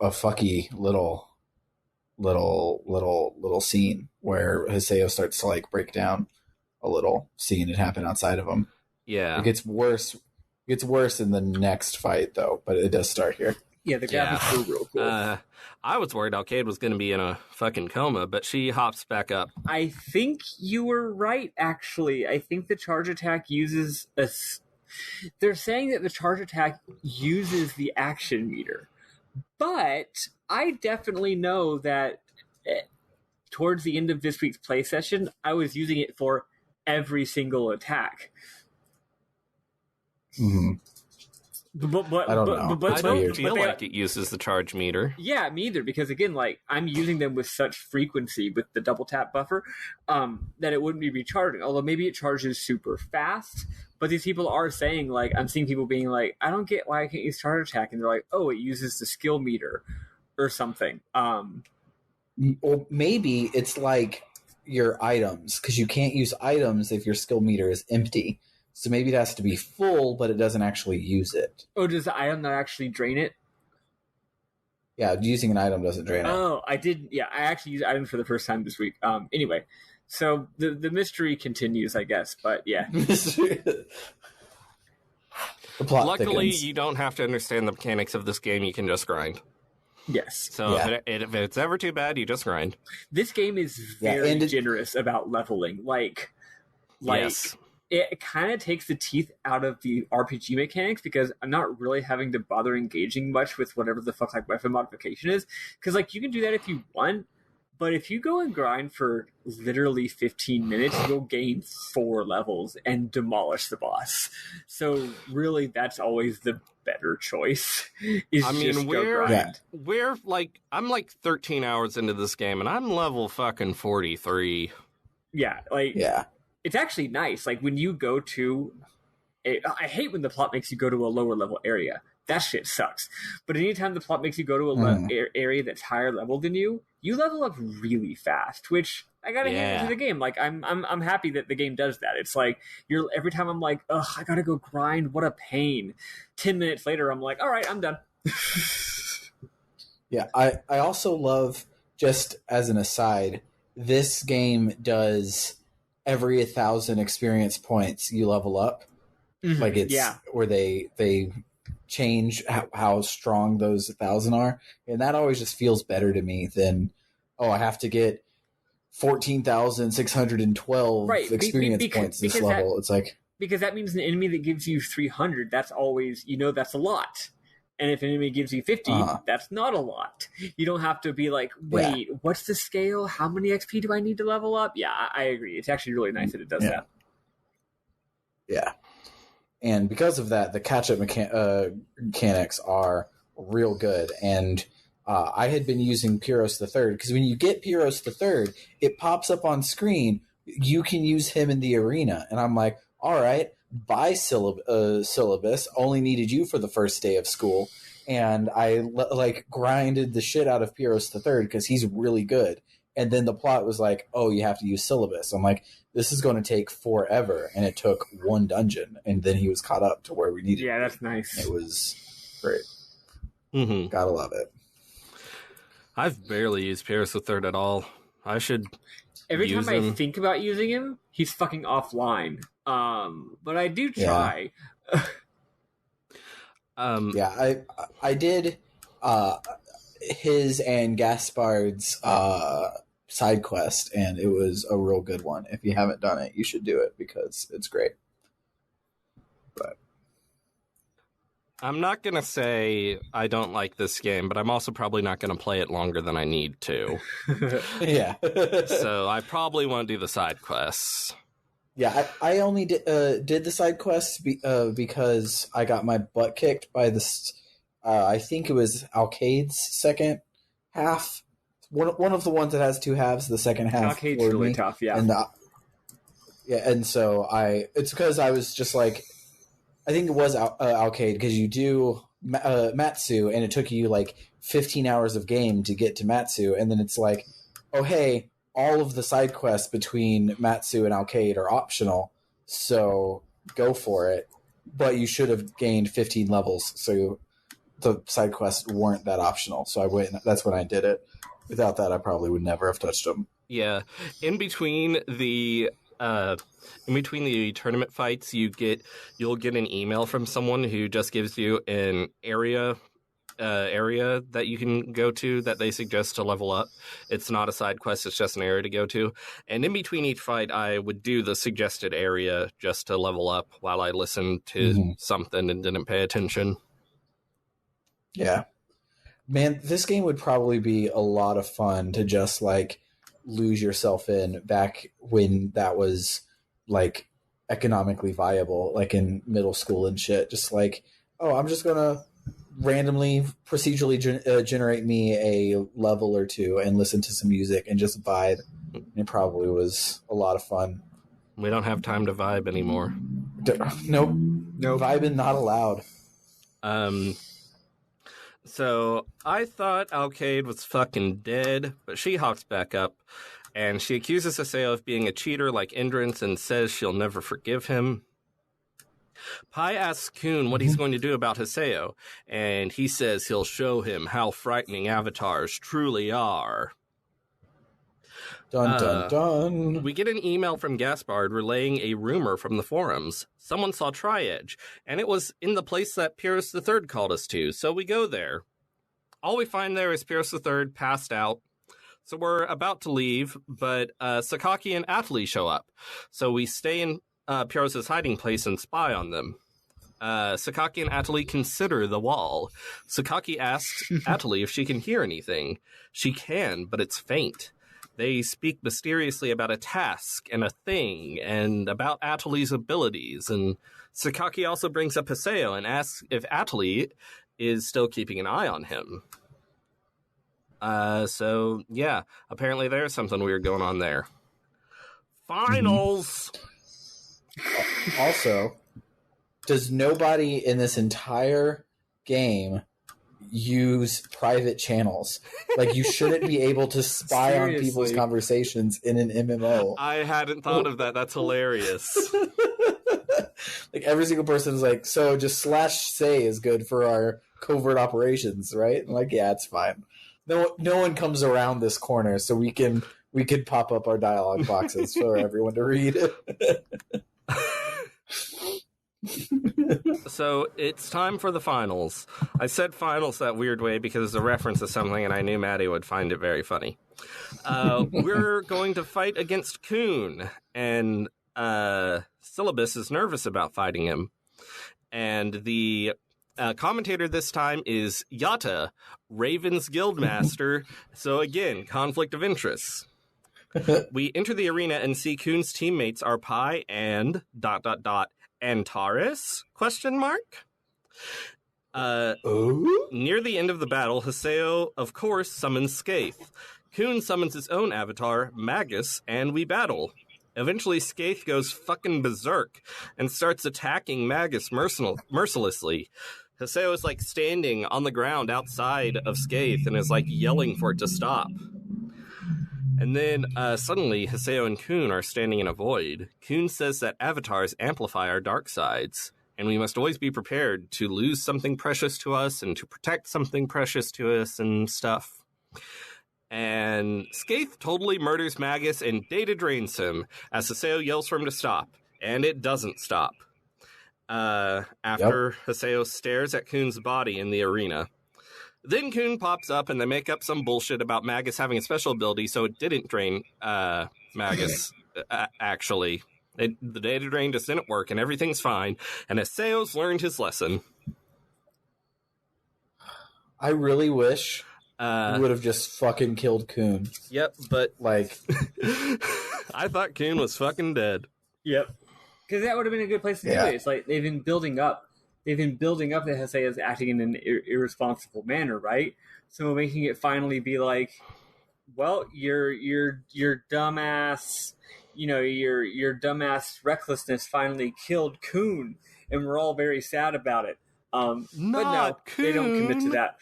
fucky little scene where Haseo starts to like break down a little, seeing it happen outside of him. Yeah. It gets worse. It gets worse in the next fight though, but it does start here. Yeah, the graphics were real cool. I was worried Alcade was going to be in a fucking coma, but she hops back up. I think you were right, actually. I think the charge attack uses a... They're saying that the charge attack uses the action meter. But I definitely know that towards the end of this week's play session, I was using it for every single attack. Mm-hmm. But I don't know. I don't feel like it uses the charge meter. Yeah, me either, because again, like, I'm using them with such frequency with the double tap buffer that it wouldn't be recharging. Although maybe it charges super fast. But these people are saying, like, I'm seeing people being like, I don't get why I can't use charge attack. And they're like, oh, it uses the skill meter or something. Or maybe it's like your items, because you can't use items if your skill meter is empty. So maybe it has to be full, but it doesn't actually use it. Oh, does the item not actually drain it? Yeah, using an item doesn't drain it. Oh, I did. Yeah, I actually used items for the first time this week. Anyway, so the mystery continues, I guess. But yeah. The plot Luckily, thickens. you don't have to understand the mechanics of this game. You can just grind. Yes. So Yeah. if it's ever too bad, you just grind. This game is very generous about leveling. Like Yes. it kind of takes the teeth out of the RPG mechanics because I'm not really having to bother engaging much with whatever the fuck like weapon modification is. Because like you can do that if you want, but if you go and grind for literally 15 minutes, you'll gain 4 levels and demolish the boss. So really, that's always the better choice. We're like, I'm like 13 hours into this game, and I'm level fucking 43. Yeah, like Yeah. it's actually nice. Like when you go to, I hate when the plot makes you go to a lower level area. That shit sucks. But anytime the plot makes you go to a area that's higher level than you level up really fast. Which I gotta hand it to the game. Like I'm happy that the game does that. It's like every time I'm like, ugh, I gotta go grind. What a pain. 10 minutes later, I'm like, all right, I'm done. Yeah, I also love, just as an aside, this game does every 1,000 experience points you level up. Mm-hmm. Like it's where they change how strong those 1,000 are, and that always just feels better to me than I have to get 14,612 experience points this level. It's like, because that means an enemy that gives you 300, that's always, that's a lot. And if an enemy gives you 50, that's not a lot. You don't have to be like, wait, what's the scale? How many XP do I need to level up? Yeah, I agree. It's actually really nice that it does that. Yeah. And because of that, the catch-up mechanics are real good. And I had been using Pyros III, because when you get Pyros III, it pops up on screen, you can use him in the arena. And I'm like, all right, bye syllabus, only needed you for the first day of school. And I grinded the shit out of Pyros III because he's really good. And then the plot was like, oh, you have to use syllabus. I'm like, this is going to take forever. And it took one dungeon. And then he was caught up to where we needed. Yeah, that's nice. It was great. Mm-hmm. Gotta love it. I've barely used Pierce the Third at all. I should. Every use time I him. think about using him, he's fucking offline. But I do try. Yeah, I did his and Gaspard's side quest, and it was a real good one. If you haven't done it, you should do it because it's great. But I'm not going to say I don't like this game, but I'm also probably not going to play it longer than I need to. yeah. So I probably won't do the side quests. Yeah, I only did the side quests because I got my butt kicked by this. I think it was Alcade's second half. One of the ones that has two halves. The second half. Alcade's really tough. Yeah. And so it's because I was just like, I think it was Alcade because you do Matsu, and it took you like 15 hours of game to get to Matsu, and then it's like, oh hey, all of the side quests between Matsu and Alcade are optional, so go for it. But you should have gained 15 levels, so the side quests weren't that optional. So I went. That's when I did it. Without that, I probably would never have touched them. Yeah, in between the tournament fights, you'll get an email from someone who just gives you an area that you can go to that they suggest to level up. It's not a side quest, it's just an area to go to. And in between each fight, I would do the suggested area just to level up while I listened to something and didn't pay attention. Yeah. Man, this game would probably be a lot of fun to just like lose yourself in back when that was like economically viable, like in middle school and shit. Just like, oh, I'm just gonna randomly procedurally generate me a level or two and listen to some music and just vibe. It probably was a lot of fun. We don't have time to vibe anymore. Nope. Vibing not allowed. So I thought Alcade was fucking dead, but she hops back up, and she accuses Haseo of being a cheater like Endrance and says she'll never forgive him. Pai asks Kun what he's going to do about Haseo, and he says he'll show him how frightening avatars truly are. Dun, dun, dun. We get an email from Gaspard relaying a rumor from the forums. Someone saw Tri-Edge, and it was in the place that Pyrrhus III called us to, so we go there. All we find there is Pyrrhus III passed out, so we're about to leave, but Sakaki and Atli show up. So we stay in Pyrrhus' hiding place and spy on them. Sakaki and Atli consider the wall. Sakaki asks Atli if she can hear anything. She can, but it's faint. They speak mysteriously about a task and a thing and about Atli's abilities. And Sakaki also brings up Haseo and asks if Atli is still keeping an eye on him. So, yeah, apparently there's something weird going on there. Finals! Also, does nobody in this entire game use private channels? Like, you shouldn't be able to spy on people's conversations in an MMO. I hadn't thought of that. That's hilarious. Like, every single person is like, so just /say is good for our covert operations, right? I'm like, yeah, it's fine. No one comes around this corner, so we can pop up our dialogue boxes for everyone to read. So it's time for the finals. I said finals that weird way because it's a reference to something, and I knew Maddie would find it very funny. We're going to fight against Kun, and Syllabus is nervous about fighting him. And the commentator this time is Yata, Raven's guildmaster. So again, conflict of interest. We enter the arena and see Kun's teammates are Pai and ... Antares? ? Near the end of the battle, Haseo, of course, summons Skaith. Kun summons his own avatar, Magus, and we battle. Eventually, Skaith goes fucking berserk and starts attacking Magus mercilessly. Haseo is like standing on the ground outside of Skaith and is like yelling for it to stop. And then suddenly Haseo and Kun are standing in a void. Kun says that avatars amplify our dark sides, and we must always be prepared to lose something precious to us and to protect something precious to us and stuff. And Skaith totally murders Magus and data drains him as Haseo yells for him to stop. And it doesn't stop. After Haseo stares at Kun's body in the arena. Then Kun pops up and they make up some bullshit about Magus having a special ability, so it didn't drain Magus, actually. The data drain just didn't work and everything's fine. And Haseo's learned his lesson. I really wish we would have just fucking killed Kun. Yep, but like I thought Kun was fucking dead. Yep. Because that would have been a good place to do it. It's like they've been building up that Haseo is acting in an irresponsible manner, right? So making it finally be like, well, your dumbass, your dumbass recklessness finally killed Kun, and we're all very sad about it. But no, Kun. They don't commit to that.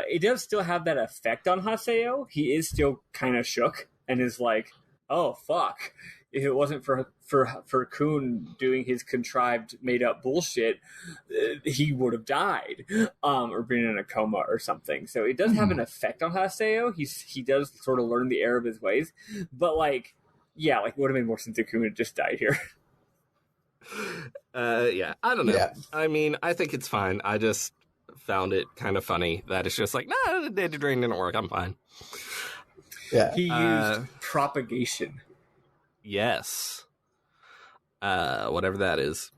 It does still have that effect on Haseo. He is still kind of shook and is like, oh fuck. If it wasn't for Kun doing his contrived, made-up bullshit, he would have died, or been in a coma or something. So it does have an effect on Haseo. He does sort of learn the error of his ways. But, it would have made more sense if Kun had just died here. I don't know. Yeah. I mean, I think it's fine. I just found it kind of funny that it's just like, nah, the data drain didn't work. I'm fine. Yeah. He used propagation. Yes. Whatever that is.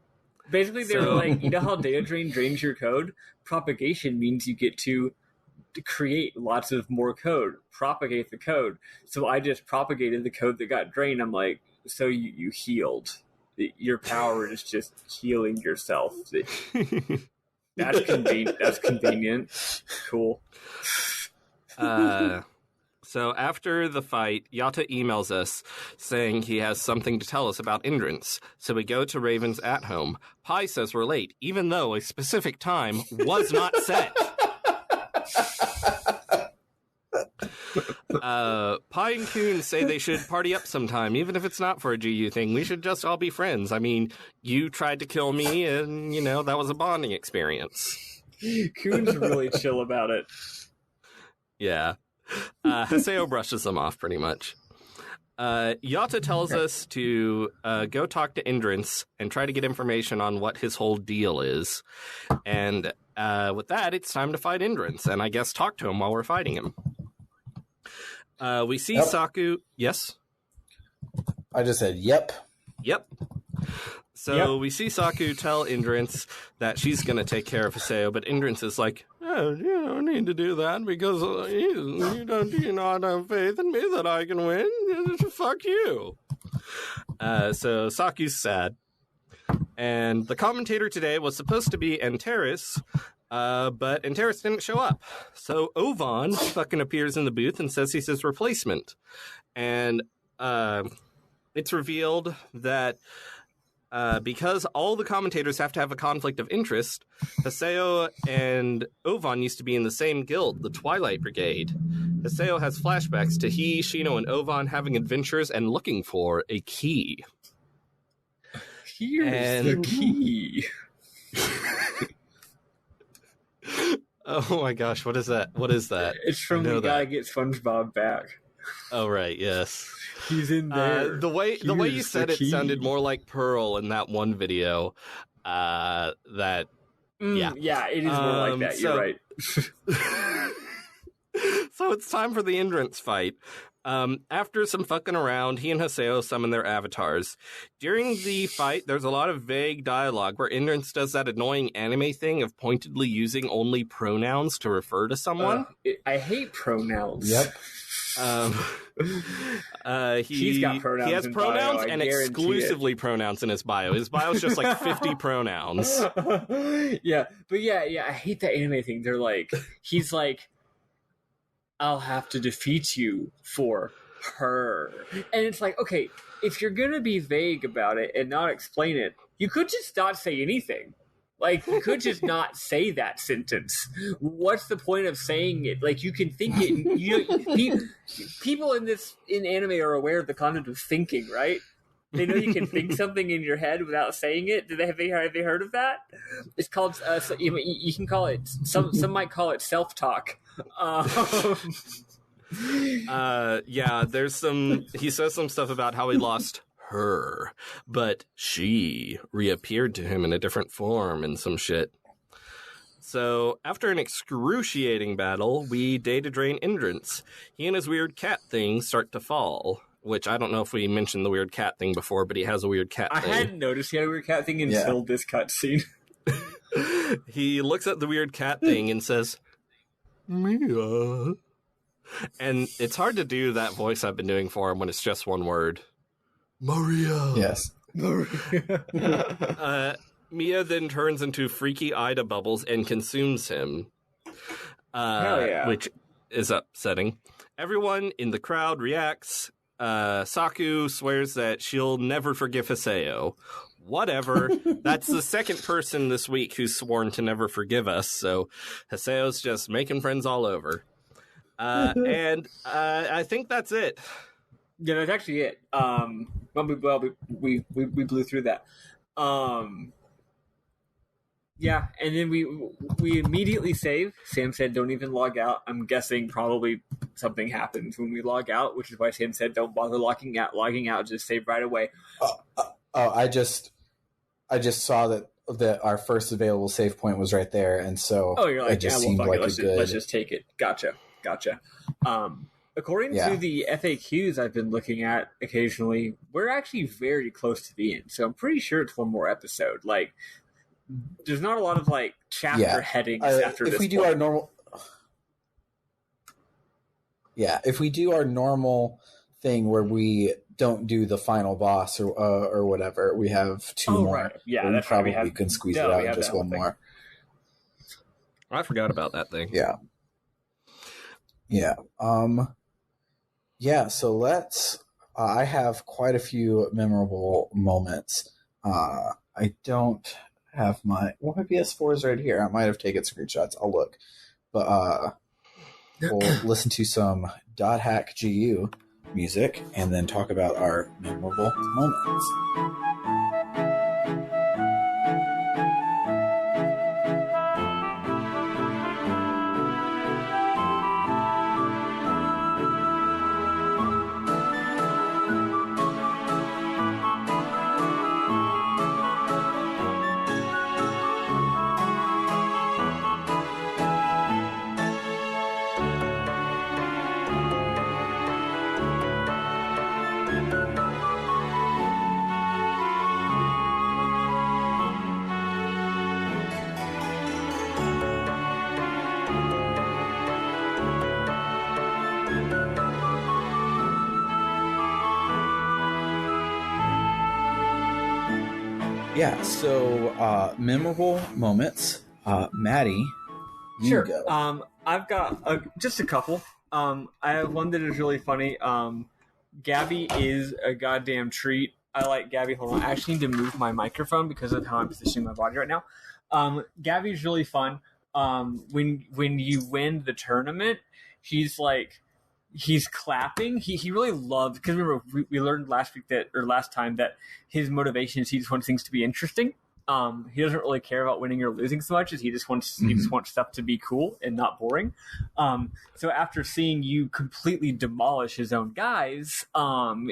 Basically, they were like, you know how data drain drains your code? Propagation means you get to create lots of more code, propagate the code. So I just propagated the code that got drained. I'm like, so you healed. Your power is just healing yourself. That's convenient. That's convenient. Cool. So after the fight, Yatta emails us saying he has something to tell us about Endrance. So we go to Raven's at home. Pi says we're late, even though a specific time was not set. Pi and Kun say they should party up sometime, even if it's not for a GU thing. We should just all be friends. I mean, you tried to kill me, and, that was a bonding experience. Kun's really chill about it. Yeah. Haseo brushes them off pretty much. Yatta tells us to go talk to Endrance and try to get information on what his whole deal is. And with that, it's time to fight Endrance, and I guess talk to him while we're fighting him. We see Saku. Yes? I just said, yep. So we see Saku tell Endrance that she's going to take care of Haseo, but Endrance is like, oh, you don't need to do that because you not have faith in me that I can win. Fuck you. So Saku's sad. And the commentator today was supposed to be Antares, but Antares didn't show up. So Ovan fucking appears in the booth and says he's his replacement. And it's revealed that because all the commentators have to have a conflict of interest, Haseo and Ovan used to be in the same guild, the Twilight Brigade. Haseo has flashbacks to he, Shino, and Ovan having adventures and looking for a key. Here's the key. Oh my gosh, what is that? It's from the guy Get SpongeBob Back. Oh right, yes. He's in there. The way you said it sounded more like Pearl in that one video. Yeah, it is more like that. You're right. So it's time for the Endrance fight. After some fucking around, he and Haseo summon their avatars. During the fight, there's a lot of vague dialogue where Endrance does that annoying anime thing of pointedly using only pronouns to refer to someone. I hate pronouns. Yep. He's got pronouns. He has pronouns bio, and exclusively pronouns in his bio. His bio's just like 50 pronouns. Yeah, but I hate that anime thing. They're like, he's like, I'll have to defeat you for her. And it's like, okay, if you're going to be vague about it and not explain it, you could just not say anything. Like, you could just not say that sentence. What's the point of saying it? Like, you can think it. People in anime are aware of the concept of thinking, right? They know you can think something in your head without saying it. Have they heard of that? It's called. You can call it. Some might call it self-talk. Yeah. There's some. He says some stuff about how he lost her, but she reappeared to him in a different form and some shit. So, after an excruciating battle, we data drain Endrance. He and his weird cat thing start to fall, which I don't know if we mentioned the weird cat thing before, but he has a weird cat thing. I hadn't noticed he had a weird cat thing until this cutscene. He looks at the weird cat thing and says, Mia. And it's hard to do that voice I've been doing for him when it's just one word. Maria. Yes. Mia then turns into freaky Ida bubbles and consumes him. Hell yeah. Which is upsetting. Everyone in the crowd reacts. Saku swears that she'll never forgive Haseo. Whatever. That's the second person this week who's sworn to never forgive us, so Haseo's just making friends all over. And I think that's it. Yeah, that's actually it. We blew through that. Yeah, and then we immediately save. Sam said, "Don't even log out." I'm guessing probably something happens when we log out, which is why Sam said, "Don't bother logging out. Just save right away." I just saw that our first available save point was right there, and so you're like, it just yeah, seemed well, like let's just take it. Gotcha. According to the FAQs I've been looking at occasionally, we're actually very close to the end. So I'm pretty sure it's one more episode. Like, there's not a lot of like chapter headings after this. If we do our normal, if we do our normal thing where we don't do the final boss or whatever, we have two more. Right. Yeah, that's probably can squeeze it out in just one more. I forgot about that thing. Yeah. So let's. I have quite a few memorable moments. I don't have my PS4 is right here. I might have taken screenshots. I'll look, but we'll listen to some .hack GU music and then talk about our memorable moments. Yeah, so memorable moments. Maddie, you go. I've got just a couple. I have one that is really funny. Gabby is a goddamn treat. I like Gabby. Hold on. I actually need to move my microphone because of how I'm positioning my body right now. Gabby's really fun. When you win the tournament, he's clapping. He really loves, because remember we learned last time that his motivation is he just wants things to be interesting. He doesn't really care about winning or losing so much as he just wants stuff to be cool and not boring. So after seeing you completely demolish his own guys,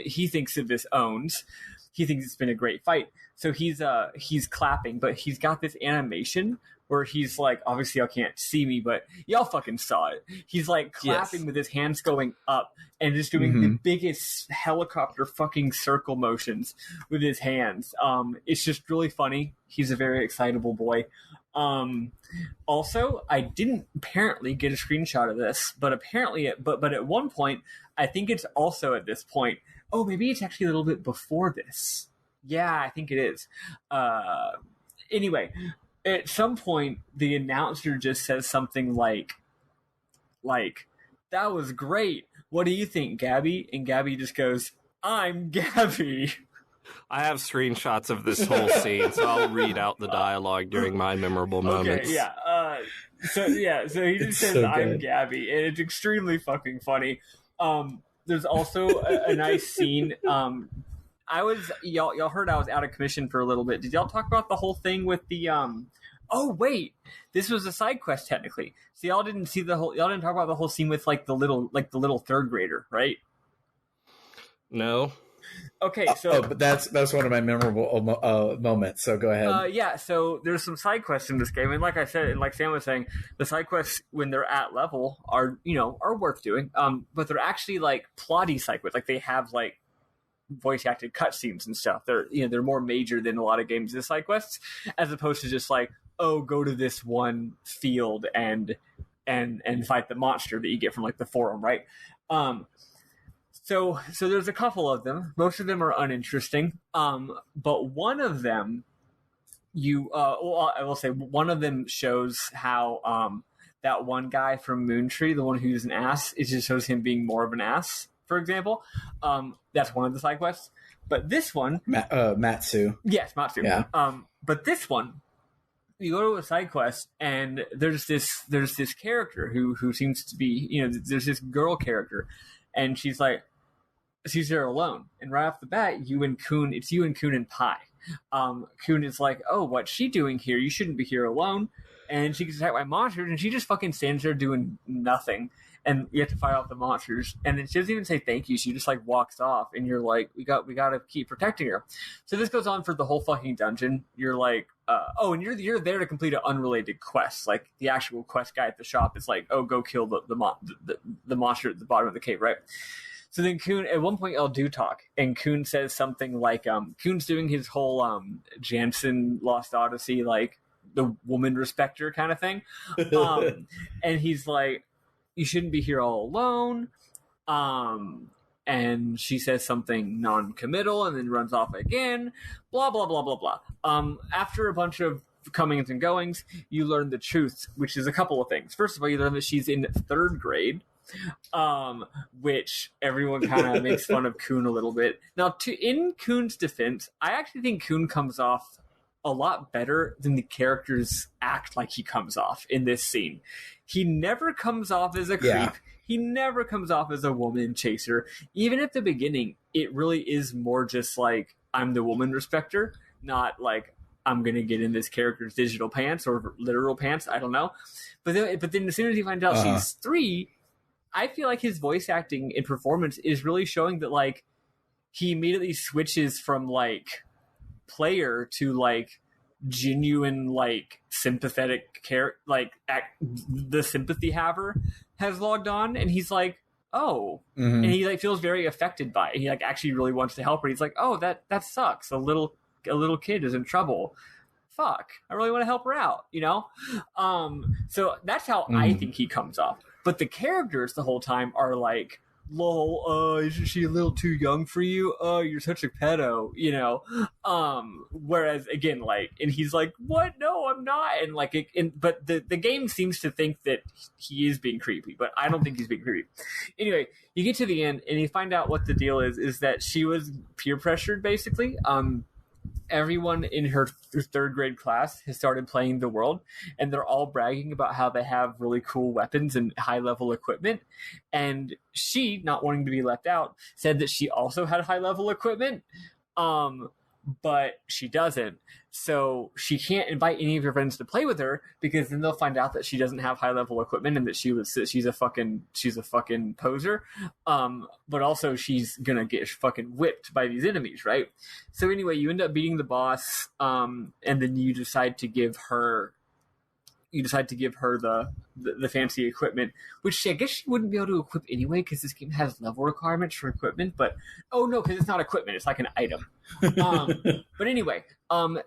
he thinks of this owns. He thinks it's been a great fight. So he's clapping, but he's got this animation where he's like, obviously y'all can't see me, but y'all fucking saw it. He's like clapping with his hands going up and just doing the biggest helicopter fucking circle motions with his hands. It's just really funny. He's a very excitable boy. Also, I didn't apparently get a screenshot of this, but apparently, but at one point, I think it's also at this point. Oh, maybe it's actually a little bit before this. Yeah, I think it is. Anyway, at some point, the announcer just says something like, "That was great. What do you think, Gabby?" And Gabby just goes, "I'm Gabby." I have screenshots of this whole scene, so I'll read out the dialogue during my memorable moments. Okay, so he just says, so "I'm good. Gabby," and it's extremely fucking funny. There's also a nice scene. Y'all heard I was out of commission for a little bit. Did y'all talk about the whole thing with the Oh wait, this was a side quest technically. So y'all didn't talk about the whole scene with the little third grader, right? No. Okay, so but that's one of my memorable moments. So go ahead. So there's some side quests in this game, and like I said, and like Sam was saying, the side quests when they're at level are worth doing. But they're actually plotty side quests. Like they have voice acted cutscenes and stuff. They're more major than a lot of games as side quests, as opposed to just go to this one field and fight the monster that you get from the forum, right? So there's a couple of them. Most of them are uninteresting. But one of them, I will say, one of them shows how that one guy from Moontree, the one who's an ass, it just shows him being more of an ass. For example, that's one of the side quests. But this one, Matsu. Yes, Matsu. Yeah. But this one, you go to a side quest, and there's this character who seems to be, there's this girl character, and she's there alone, and right off the bat, it's you and Kun and Pai. Kun is like, "Oh, what's she doing here? You shouldn't be here alone." And she gets attacked by monsters, and she just fucking stands there doing nothing. And you have to fight off the monsters, and then she doesn't even say thank you. She just walks off, and you're like, we got to keep protecting her. So this goes on for the whole fucking dungeon. You're like, and you're there to complete an unrelated quest. Like the actual quest guy at the shop is like, "Oh, go kill the monster at the bottom of the cave," right? So then Kun, at one point, y'all do talk, and Kun says something like, Kun's doing his whole Jansen Lost Odyssey, the woman respecter kind of thing. And he's like, "You shouldn't be here all alone." And she says something non-committal and then runs off again. Blah, blah, blah, blah, blah. After a bunch of comings and goings, you learn the truth, which is a couple of things. First of all, you learn that she's in third grade, which everyone kind of makes fun of Kun a little bit. Now, in Kun's defense, I actually think Kun comes off a lot better than the characters act like he comes off in this scene. He never comes off as a creep. Yeah. He never comes off as a woman chaser. Even at the beginning, it really is more just I'm the woman respecter, not I'm going to get in this character's digital pants or literal pants. I don't know. But then as soon as he finds out she's 3, I feel like his voice acting and performance is really showing that he immediately switches from player to genuine sympathetic care, the sympathy haver has logged on, and he's like, "Oh," and he feels very affected by it. He actually really wants to help her. He's like, "Oh, that sucks. A little kid is in trouble. Fuck, I really want to help her out," So that's how I think he comes off. But the characters the whole time are like, "Lol, isn't she a little too young for you? Oh, you're such a pedo," Whereas again, and he's like, "What? No, I'm not." And but the game seems to think that he is being creepy, but I don't think he's being creepy. Anyway, you get to the end and you find out what the deal is that she was peer pressured, basically. Everyone in her third grade class has started playing the world, and they're all bragging about how they have really cool weapons and high level equipment. And she, not wanting to be left out, said that she also had high level equipment, but she doesn't. So she can't invite any of her friends to play with her, because then they'll find out that she doesn't have high level equipment and that she's a fucking poser. But also she's gonna get fucking whipped by these enemies, right? So anyway, you end up beating the boss, and then you decide to give her the fancy equipment, which I guess she wouldn't be able to equip anyway, because this game has level requirements for equipment. But because it's not equipment, it's an item. But anyway,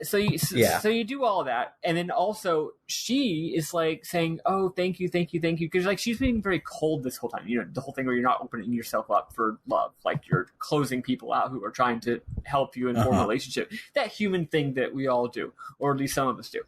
so you do all that, and then also she is saying, "Oh, thank you," because she's been very cold this whole time. The whole thing where you're not opening yourself up for love, you're closing people out who are trying to help you and form a relationship. That human thing that we all do, or at least some of us do.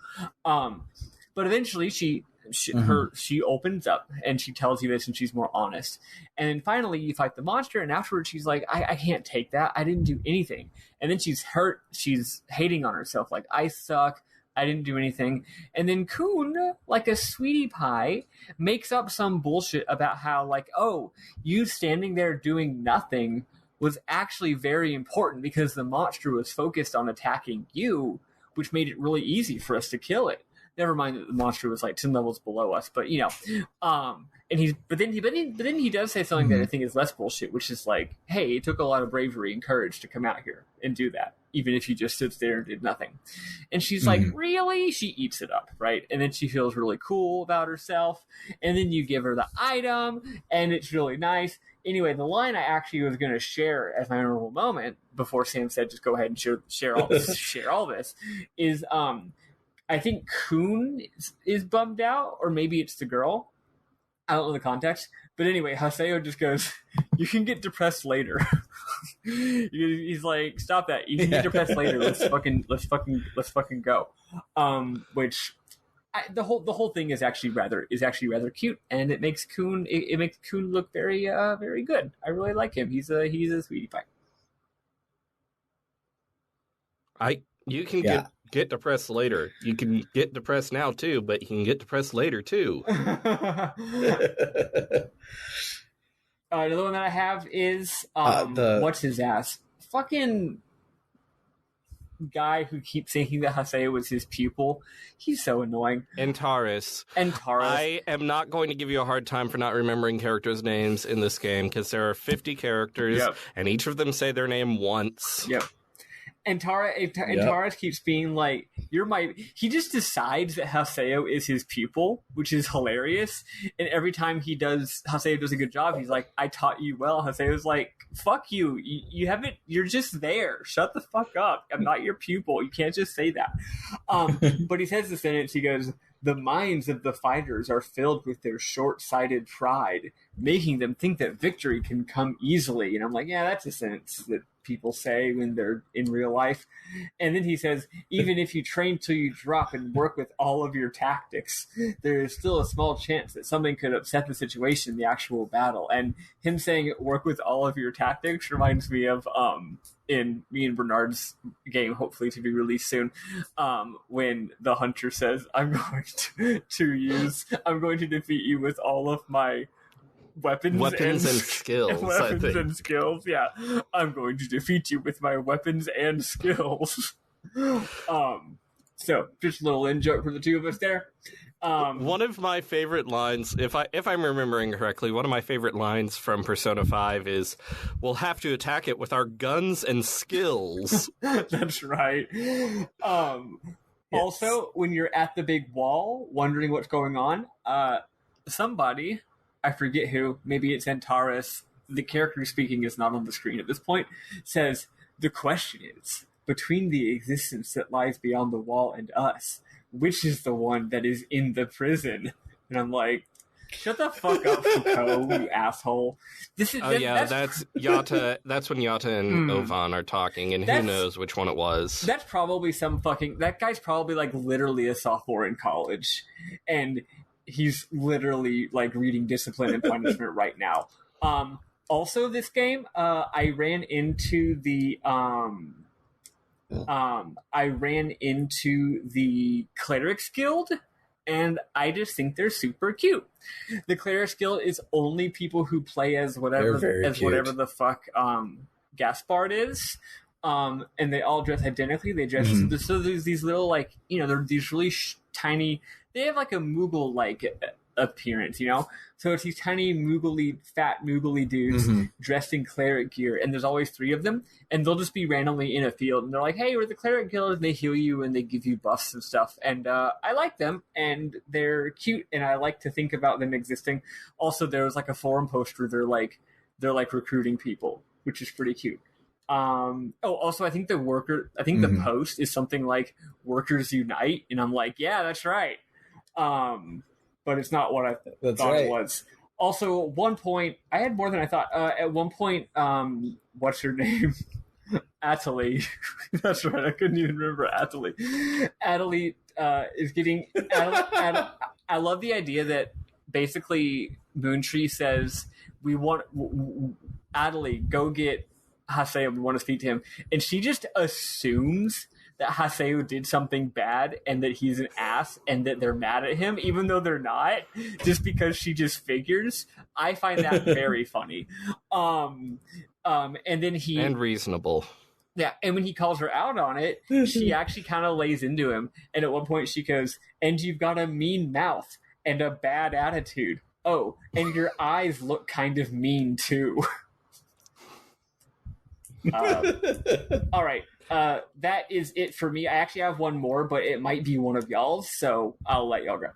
But eventually she she opens up and she tells you this, and she's more honest. And then finally you fight the monster, and afterwards she's like, I can't take that. I didn't do anything. And then she's hurt. She's hating on herself, like, I suck. I didn't do anything. And then Kun, like a sweetie pie, makes up some bullshit about how, like, oh, you standing there doing nothing was actually very important because the monster was focused on attacking you, which made it really easy for us to kill it. Never mind that the monster was like 10 levels below us, but you know, but then he does say something that I think is less bullshit, which is like, hey, it took a lot of bravery and courage to come out here and do that, even if you just stood there and did nothing. And she's like, really? She eats it up, right? And then she feels really cool about herself. And then you give her the item, and it's really nice. Anyway, the line I actually was going to share as my memorable moment before Sam said, just go ahead and share all this, is I think Kun is bummed out, or maybe it's the girl. I don't know the context. But anyway, Haseo just goes, you can get depressed later. He's like, stop that. You can get depressed later. Let's fucking go. Which the whole thing is actually rather cute, and it makes Kun look very very good. I really like him. He's a sweetie pie. You can get depressed later. You can get depressed now too, but you can get depressed later too. Another one that I have is what's his ass? Fucking guy who keeps thinking that Haseo was his pupil. He's so annoying. Endrance. I am not going to give you a hard time for not remembering characters' names in this game, because there are 50 characters, and each of them say their name once. Yep. And Taurus keeps being like, he just decides that Haseo is his pupil, which is hilarious. And every time Haseo does a good job, he's like, I taught you well. Haseo's like, fuck you. You're just there. Shut the fuck up. I'm not your pupil. You can't just say that. But he says the sentence, he goes, the minds of the fighters are filled with their short-sighted pride, making them think that victory can come easily. And I'm like, yeah, that's a sentence that people say when they're in real life. And then he says, even if you train till you drop and work with all of your tactics, there is still a small chance that something could upset the situation in the actual battle. And him saying work with all of your tactics reminds me of in me and Bernard's game, hopefully to be released soon, when the hunter says, I'm going to defeat you with all of my weapons and skills. Weapons and skills, yeah. I'm going to defeat you with my weapons and skills. So just a little in joke for the two of us there. One of my favorite lines, if I'm remembering correctly, one of my favorite lines from Persona 5 is, we'll have to attack it with our guns and skills. That's right. Also, when you're at the big wall, wondering what's going on, somebody, I forget who, maybe it's Antares, the character speaking is not on the screen at this point, says, the question is, between the existence that lies beyond the wall and us, which is the one that is in the prison? And I'm like, shut the fuck up, Foucault, you asshole. That's Yata. That's when Yata and Ovan are talking, and who knows which one it was. That's probably that guy's probably like literally a sophomore in college, and he's literally like reading Discipline and Punishment right now. Also, this game, I ran into the Clerics Guild, and I just think they're super cute. The Clerics Guild is only people who play as whatever the fuck Gaspard is. And they all dress identically. They dress so there's these little, like, you know, they're these really tiny. They have like a Moogle like appearance, you know. So it's these tiny fat moogly dudes dressed in cleric gear, and there's always 3 of them, and they'll just be randomly in a field, and they're like, "Hey, we're the Cleric Guild," and they heal you and they give you buffs and stuff. And I like them, and they're cute, and I like to think about them existing. Also, there was like a forum post where they're like recruiting people, which is pretty cute. Also, I think the post is something like "Workers Unite," and I'm like, yeah, that's right. But it's not what I thought it was. Also, at one point, I had more than I thought. At one point, what's her name? Atalie. That's right. I couldn't even remember Atalie. Atalie is getting I love the idea that basically Moontree says, we want Adley, go get Haseo, we want to speak to him. And she just assumes that Haseo did something bad and that he's an ass and that they're mad at him, even though they're not, just because she just figures. I find that very funny. And then and reasonable. Yeah, and when he calls her out on it, she actually kind of lays into him. And at one point she goes, and you've got a mean mouth and a bad attitude. Oh, and your eyes look kind of mean too. All right. That is it for me. I actually have one more, but it might be one of y'all's, so I'll let y'all go.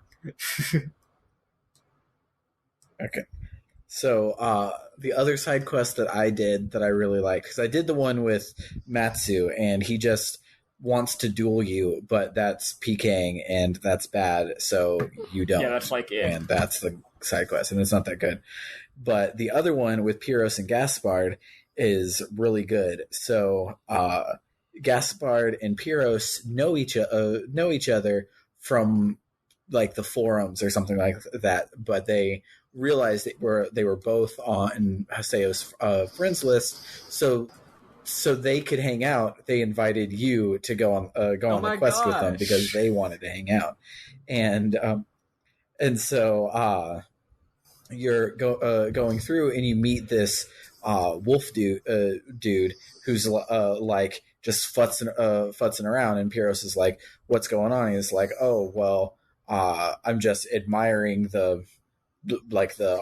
Okay. So the other side quest that I did that I really like, because I did the one with Matsu, and he just wants to duel you, but that's PKing, and that's bad, so you don't. Yeah, that's like it. And that's the side quest, and it's not that good. But the other one with Pyros and Gaspard is really good. So Gaspard and Pyros know each other from like the forums or something like that, but they realized that they were both on Haseo's friends list, so they could hang out. They invited you to go on the quest with them because they wanted to hang out, and so you're going through and you meet this wolf dude who's like just futzing around, and Pyros is like, what's going on? He's like, oh well, I'm just admiring the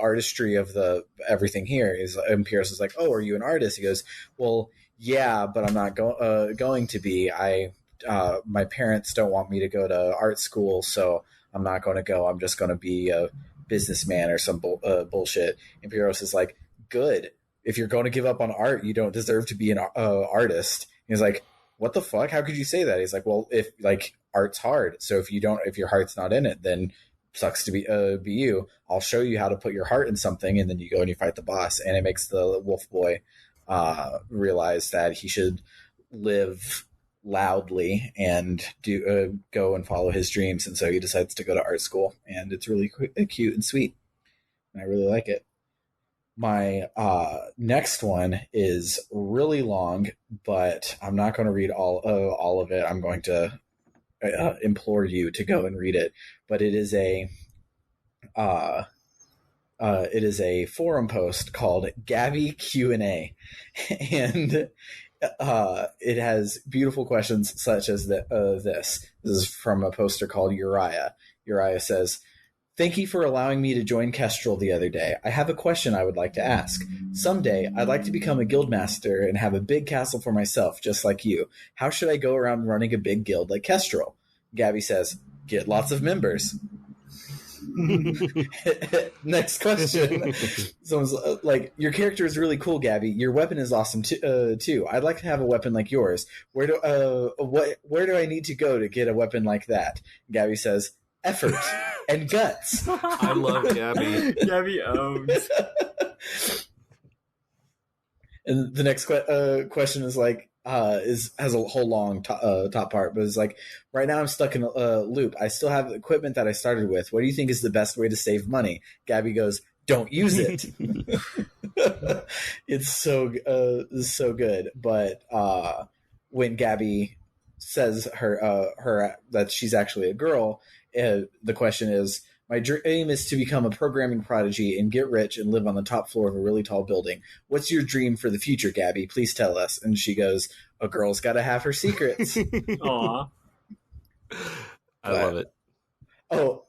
artistry of the everything here. And Pyros is like, oh, are you an artist? He goes, well, yeah, but I'm not going to be. My parents don't want me to go to art school, so I'm not going to go. I'm just going to be a businessman or some bullshit. And Pyros is like, good. If you're going to give up on art, you don't deserve to be an artist. He's like, what the fuck? How could you say that? He's like, well, if like art's hard, so if your heart's not in it, then sucks to be you. I'll show you how to put your heart in something, and then you go and you fight the boss. And it makes the wolf boy realize that he should live loudly and go and follow his dreams. And so he decides to go to art school, and it's really cute and sweet, and I really like it. My next one is really long, but I'm not going to read all of it. I'm going to implore you to go and read it. But it is a forum post called Gabby Q&A, and it has beautiful questions such as this. This is from a poster called Uriah. Uriah says, thank you for allowing me to join Kestrel the other day. I have a question I would like to ask. Someday, I'd like to become a guildmaster and have a big castle for myself, just like you. How should I go around running a big guild like Kestrel? Gabby says, get lots of members. Next question. Someone's like, your character is really cool, Gabby. Your weapon is awesome too. I'd like to have a weapon like yours. Where do I need to go to get a weapon like that? Gabby says, effort and guts. I love Gabby. Gabby owns. And the next question is like, has a whole long top part, but it's like, right now I'm stuck in a loop. I still have equipment that I started with. What do you think is the best way to save money? Gabby goes, don't use it. It's so good. But when Gabby says her that she's actually a girl, the question is, my dream is to become a programming prodigy and get rich and live on the top floor of a really tall building. What's your dream for the future, Gabby? Please tell us. And she goes, a girl's got to have her secrets. Aw. I love it. Oh,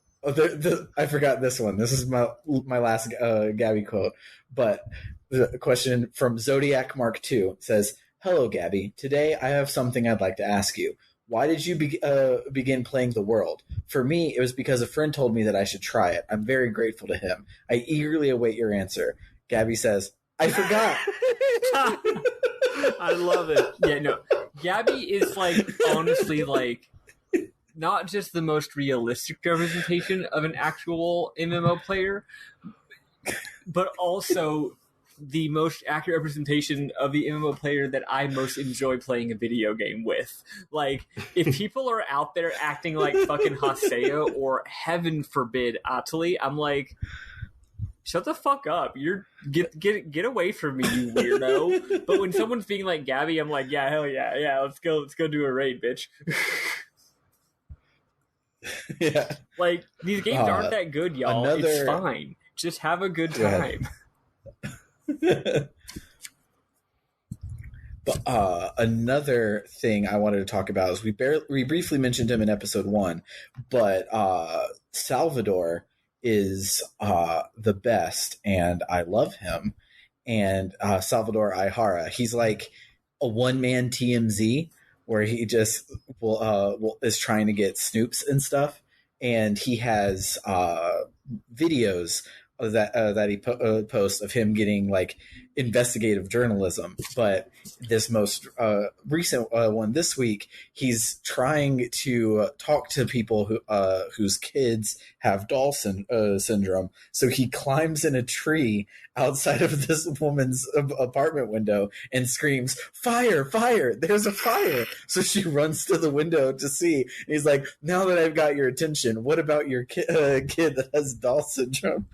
I forgot this one. This is my last Gabby quote. But the question from Zodiac Mark II says, hello, Gabby. Today I have something I'd like to ask you. Why did you begin playing the world? For me, it was because a friend told me that I should try it. I'm very grateful to him. I eagerly await your answer. Gabby says, I forgot. I love it. Yeah, no. Gabby is like, honestly, like, not just the most realistic representation of an actual MMO player, but also the most accurate representation of the MMO player that I most enjoy playing a video game with. Like, if people are out there acting like fucking Haseo or, heaven forbid, Atali, I'm like, shut the fuck up. You're get away from me, you weirdo. But when someone's being like Gabby, I'm like, yeah, hell yeah, let's go do a raid, bitch. Yeah. Like, these games aren't that good, y'all. It's fine. Just have a good time. But another thing I wanted to talk about is we briefly mentioned him in episode 1, but Salvador is the best, and I love him. And Salvador Ihara, he's like a one-man TMZ where he just is trying to get snoops and stuff, and he has videos that he posts of him getting like investigative journalism. But this most recent one this week, he's trying to talk to people whose kids have Doll syndrome. So he climbs in a tree outside of this woman's apartment window and screams, "Fire, fire, there's a fire." So she runs to the window to see. And he's like, "Now that I've got your attention, what about your kid that has Doll syndrome?"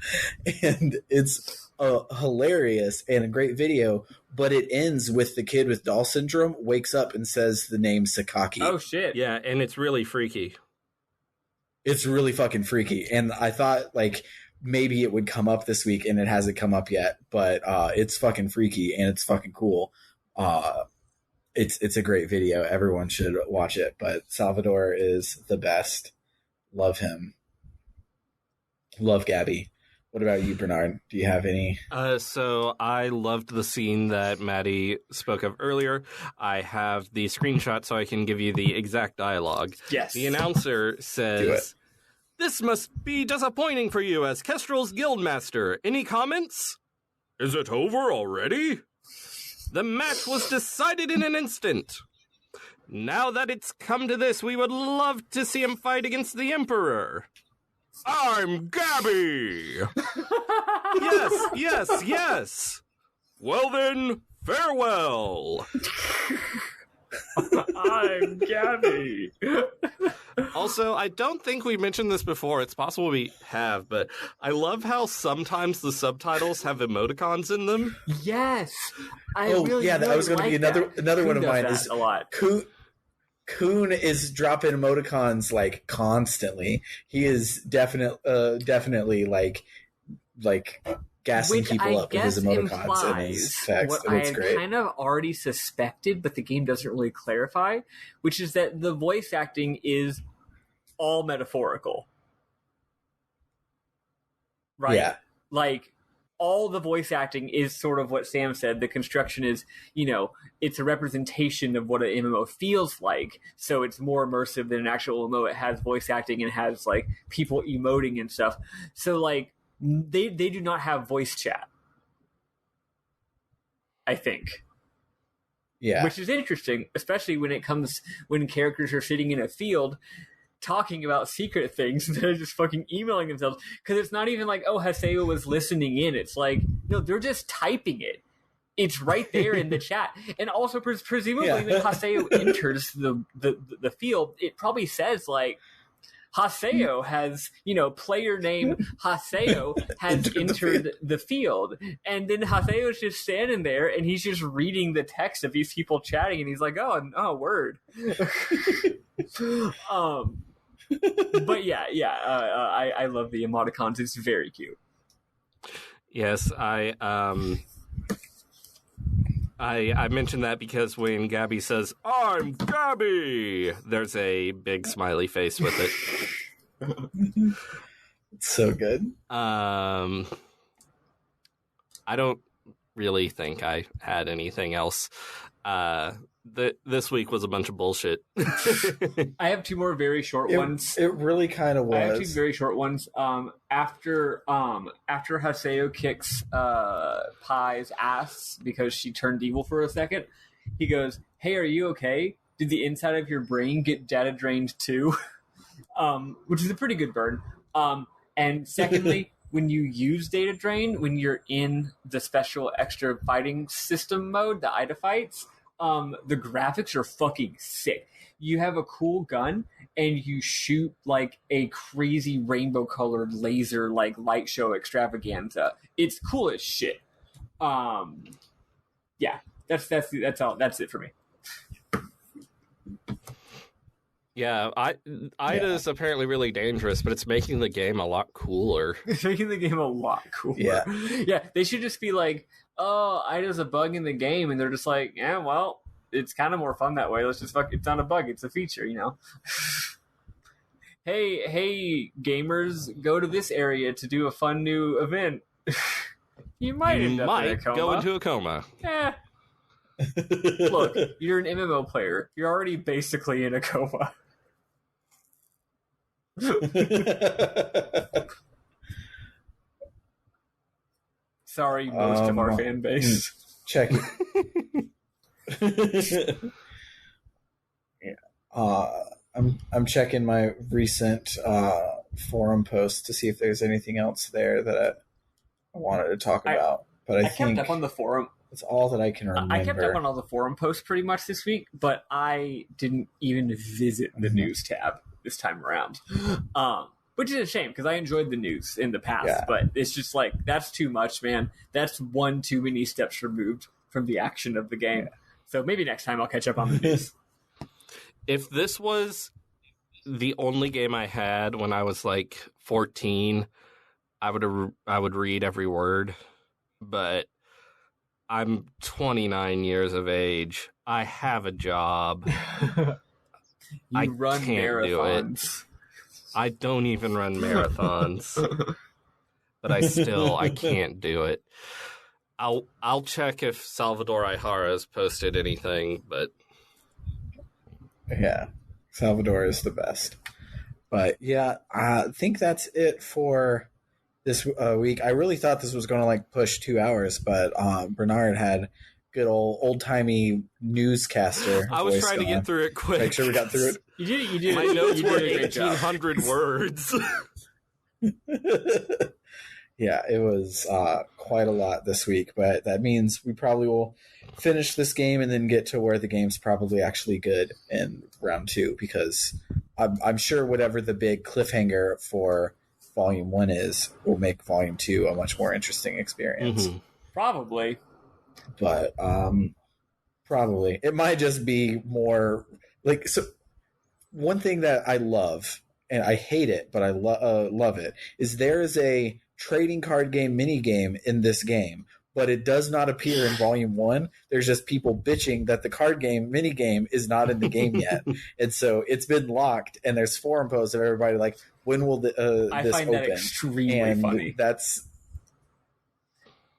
And it's hilarious and a great video, but it ends with the kid with Doll syndrome wakes up and says the name Sakaki. Oh shit. Yeah, and it's really freaky. It's really fucking freaky. And I thought like maybe it would come up this week, and it hasn't come up yet, but it's fucking freaky and it's fucking cool. It's a great video. Everyone should watch it. But Salvador is the best. Love him. Love Gabby. What about you, Bernard? Do you have any? So I loved the scene that Maddie spoke of earlier. I have the screenshot so I can give you the exact dialogue. Yes. The announcer says, "This must be disappointing for you as Kestrel's guildmaster. Any comments? Is it over already? The match was decided in an instant. Now that it's come to this, we would love to see him fight against the Emperor. I'm Gabby!" Yes. Well then, farewell. I'm Gabby. Also, I don't think we mentioned this before. It's possible we have, but I love how sometimes the subtitles have emoticons in them. Yes. I that was going to be another one of mine. Is a lot. Kuhn is dropping emoticons like constantly. He is definitely like gassing people up with his emoticons and his text, and it's great. What I kind of already suspected, but the game doesn't really clarify, which is that the voice acting is all metaphorical. Right? Yeah. Like, all the voice acting is sort of what Sam said. The construction is, it's a representation of what an MMO feels like. So it's more immersive than an actual MMO. It has voice acting and has like people emoting and stuff. So like they do not have voice chat, I think. Yeah. Which is interesting, especially when characters are sitting in a field talking about secret things instead of just fucking emailing themselves. Because it's not even like, oh, Haseo was listening in. It's like, no, they're just typing it. It's right there in the chat. And also, presumably, when Haseo enters the field, it probably says, like, Haseo has, player name Haseo has entered the field. And then Haseo's just standing there, and he's just reading the text of these people chatting, and he's like, oh, word. But I love the emoticons. It's very cute. Yes, I mentioned that because when Gabby says, "I'm Gabby," there's a big smiley face with it. It's so good. I don't really think I had anything else. This week was a bunch of bullshit. I have two more very short ones. It really kind of was. I have two very short ones. After Haseo kicks Pai's ass because she turned evil for a second, he goes, "Hey, are you okay? Did the inside of your brain get data drained too?" Which is a pretty good burn. And secondly, when you use Data Drain, when you're in the special extra fighting system mode, the Ida fights, the graphics are fucking sick. You have a cool gun, and you shoot like a crazy rainbow-colored laser, like light show extravaganza. It's cool as shit. Yeah, that's it for me. Yeah, Ida's apparently really dangerous, but it's making the game a lot cooler. It's making the game a lot cooler. Yeah. Yeah, they should just be like, oh, Ida's a bug in the game, and they're just like, yeah, well, it's kind of more fun that way. Let's just it's not a bug, it's a feature, you know? hey, gamers, go to this area to do a fun new event. You might end up in a coma. Go into a coma. Eh. Look, you're an MMO player. You're already basically in a coma. Sorry, most of our fan base. Check it. Yeah. I'm checking my recent forum posts to see if there's anything else there that I wanted to talk about. But I think kept up on the forum. That's all that I can remember. I kept up on all the forum posts pretty much this week, but I didn't even visit the news tab this time around. Which is a shame, because I enjoyed the news in the past, but it's just like, that's too much, man. That's one too many steps removed from the action of the game. Yeah. So maybe next time I'll catch up on the news. If this was the only game I had when I was like 14, I would read every word, but I'm 29 years of age. I have a job. You run marathons. I don't even run marathons. But I can't do it. I'll check if Salvador Ihara has posted anything, but yeah, Salvador is the best. But yeah, I think that's it for this week. I really thought this was going to like push 2 hours, but Bernard had good old-timey newscaster. I was trying to get through it quick. Make sure we got through it. You did. My notes were 1,800 words. Yeah, it was quite a lot this week, but that means we probably will finish this game and then get to where the game's probably actually good in round 2, because I'm sure whatever the big cliffhanger for Volume 1 will make Volume 2 a much more interesting experience. Mm-hmm. Probably. But probably. It might just be more like, so one thing that I love, and I hate it, but I love it, is there is a trading card game mini game in this game, but it does not appear in Volume 1. There's just people bitching that the card game mini game is not in the game yet. And so it's been locked, and there's forum posts of everybody like, when will this open? I find that extremely funny.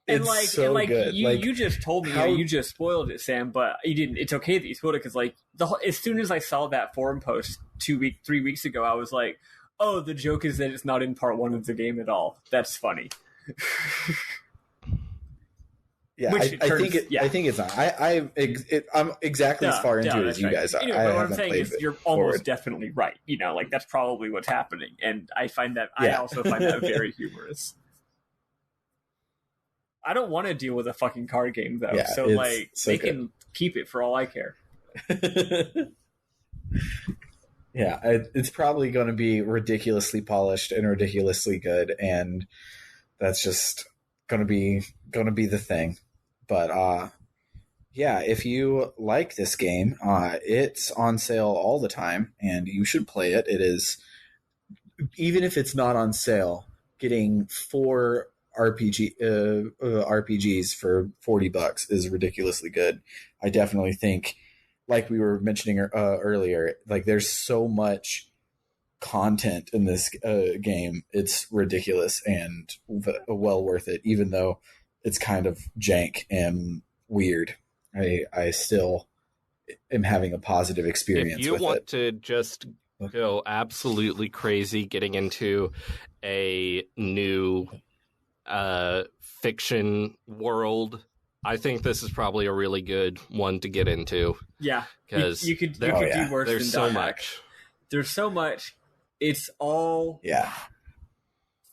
It's so good. You just told me, you just spoiled it, Sam, but you didn't. It's okay that you spoiled it, because like as soon as I saw that forum post 3 weeks ago, I was like, oh, the joke is that it's not in part 1 of the game at all. That's funny. Yeah, I think it's not. I'm exactly as far into it as you guys are. Anyway, what I'm saying is you're almost definitely right. You know, like that's probably what's happening, and I find that I also find that very humorous. I don't want to deal with a fucking card game though, so like they can keep it for all I care. Yeah, it's probably going to be ridiculously polished and ridiculously good, and that's just going to be the thing. But yeah, if you like this game, it's on sale all the time, and you should play it. It is, even if it's not on sale, getting 4 RPGs for $40 is ridiculously good. I definitely think, like we were mentioning earlier, like there's so much content in this game. It's ridiculous and well worth it, even though it's kind of jank and weird. I still am having a positive experience with it. If you want to just go absolutely crazy getting into a new fiction world, I think this is probably a really good one to get into. Yeah, because you could do worse. There's than so much. There's so much. It's all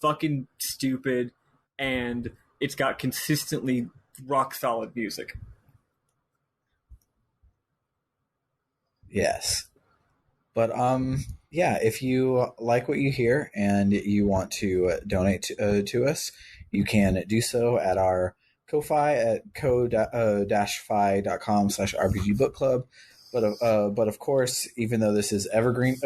fucking stupid, and it's got consistently rock solid music. Yes. But yeah, if you like what you hear and you want to donate to us, you can do so at our Ko-Fi at ko-fi.com/RPG Book Club. But of course, even though this is evergreen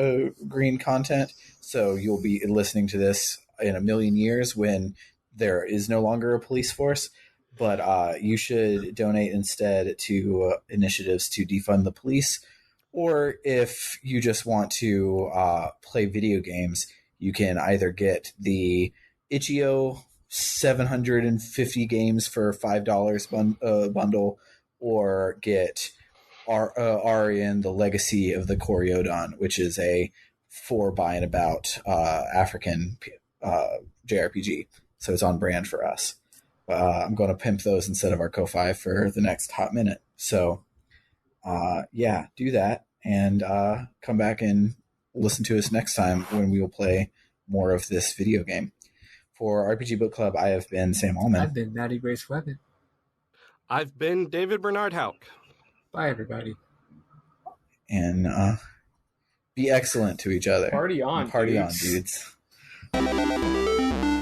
green content, so you'll be listening to this in a million years when there is no longer a police force. But you should donate instead to initiatives to defund the police. Or if you just want to play video games, you can either get the Itch.io 750 games for $5 bundle, or get Arian, the Legacy of the Koryodon, which is a 4 by and about African JRPG. So it's on brand for us. I'm going to pimp those instead of our Ko-Fi for the next hot minute. So yeah, do that, and come back and listen to us next time when we will play more of this video game. For RPG Book Club, I have been Sam Allman. I've been Maddie Grace Webbin. I've been David Bernard Hauk. Bye, everybody. And be excellent to each other. Party on, Party dudes. on, dudes.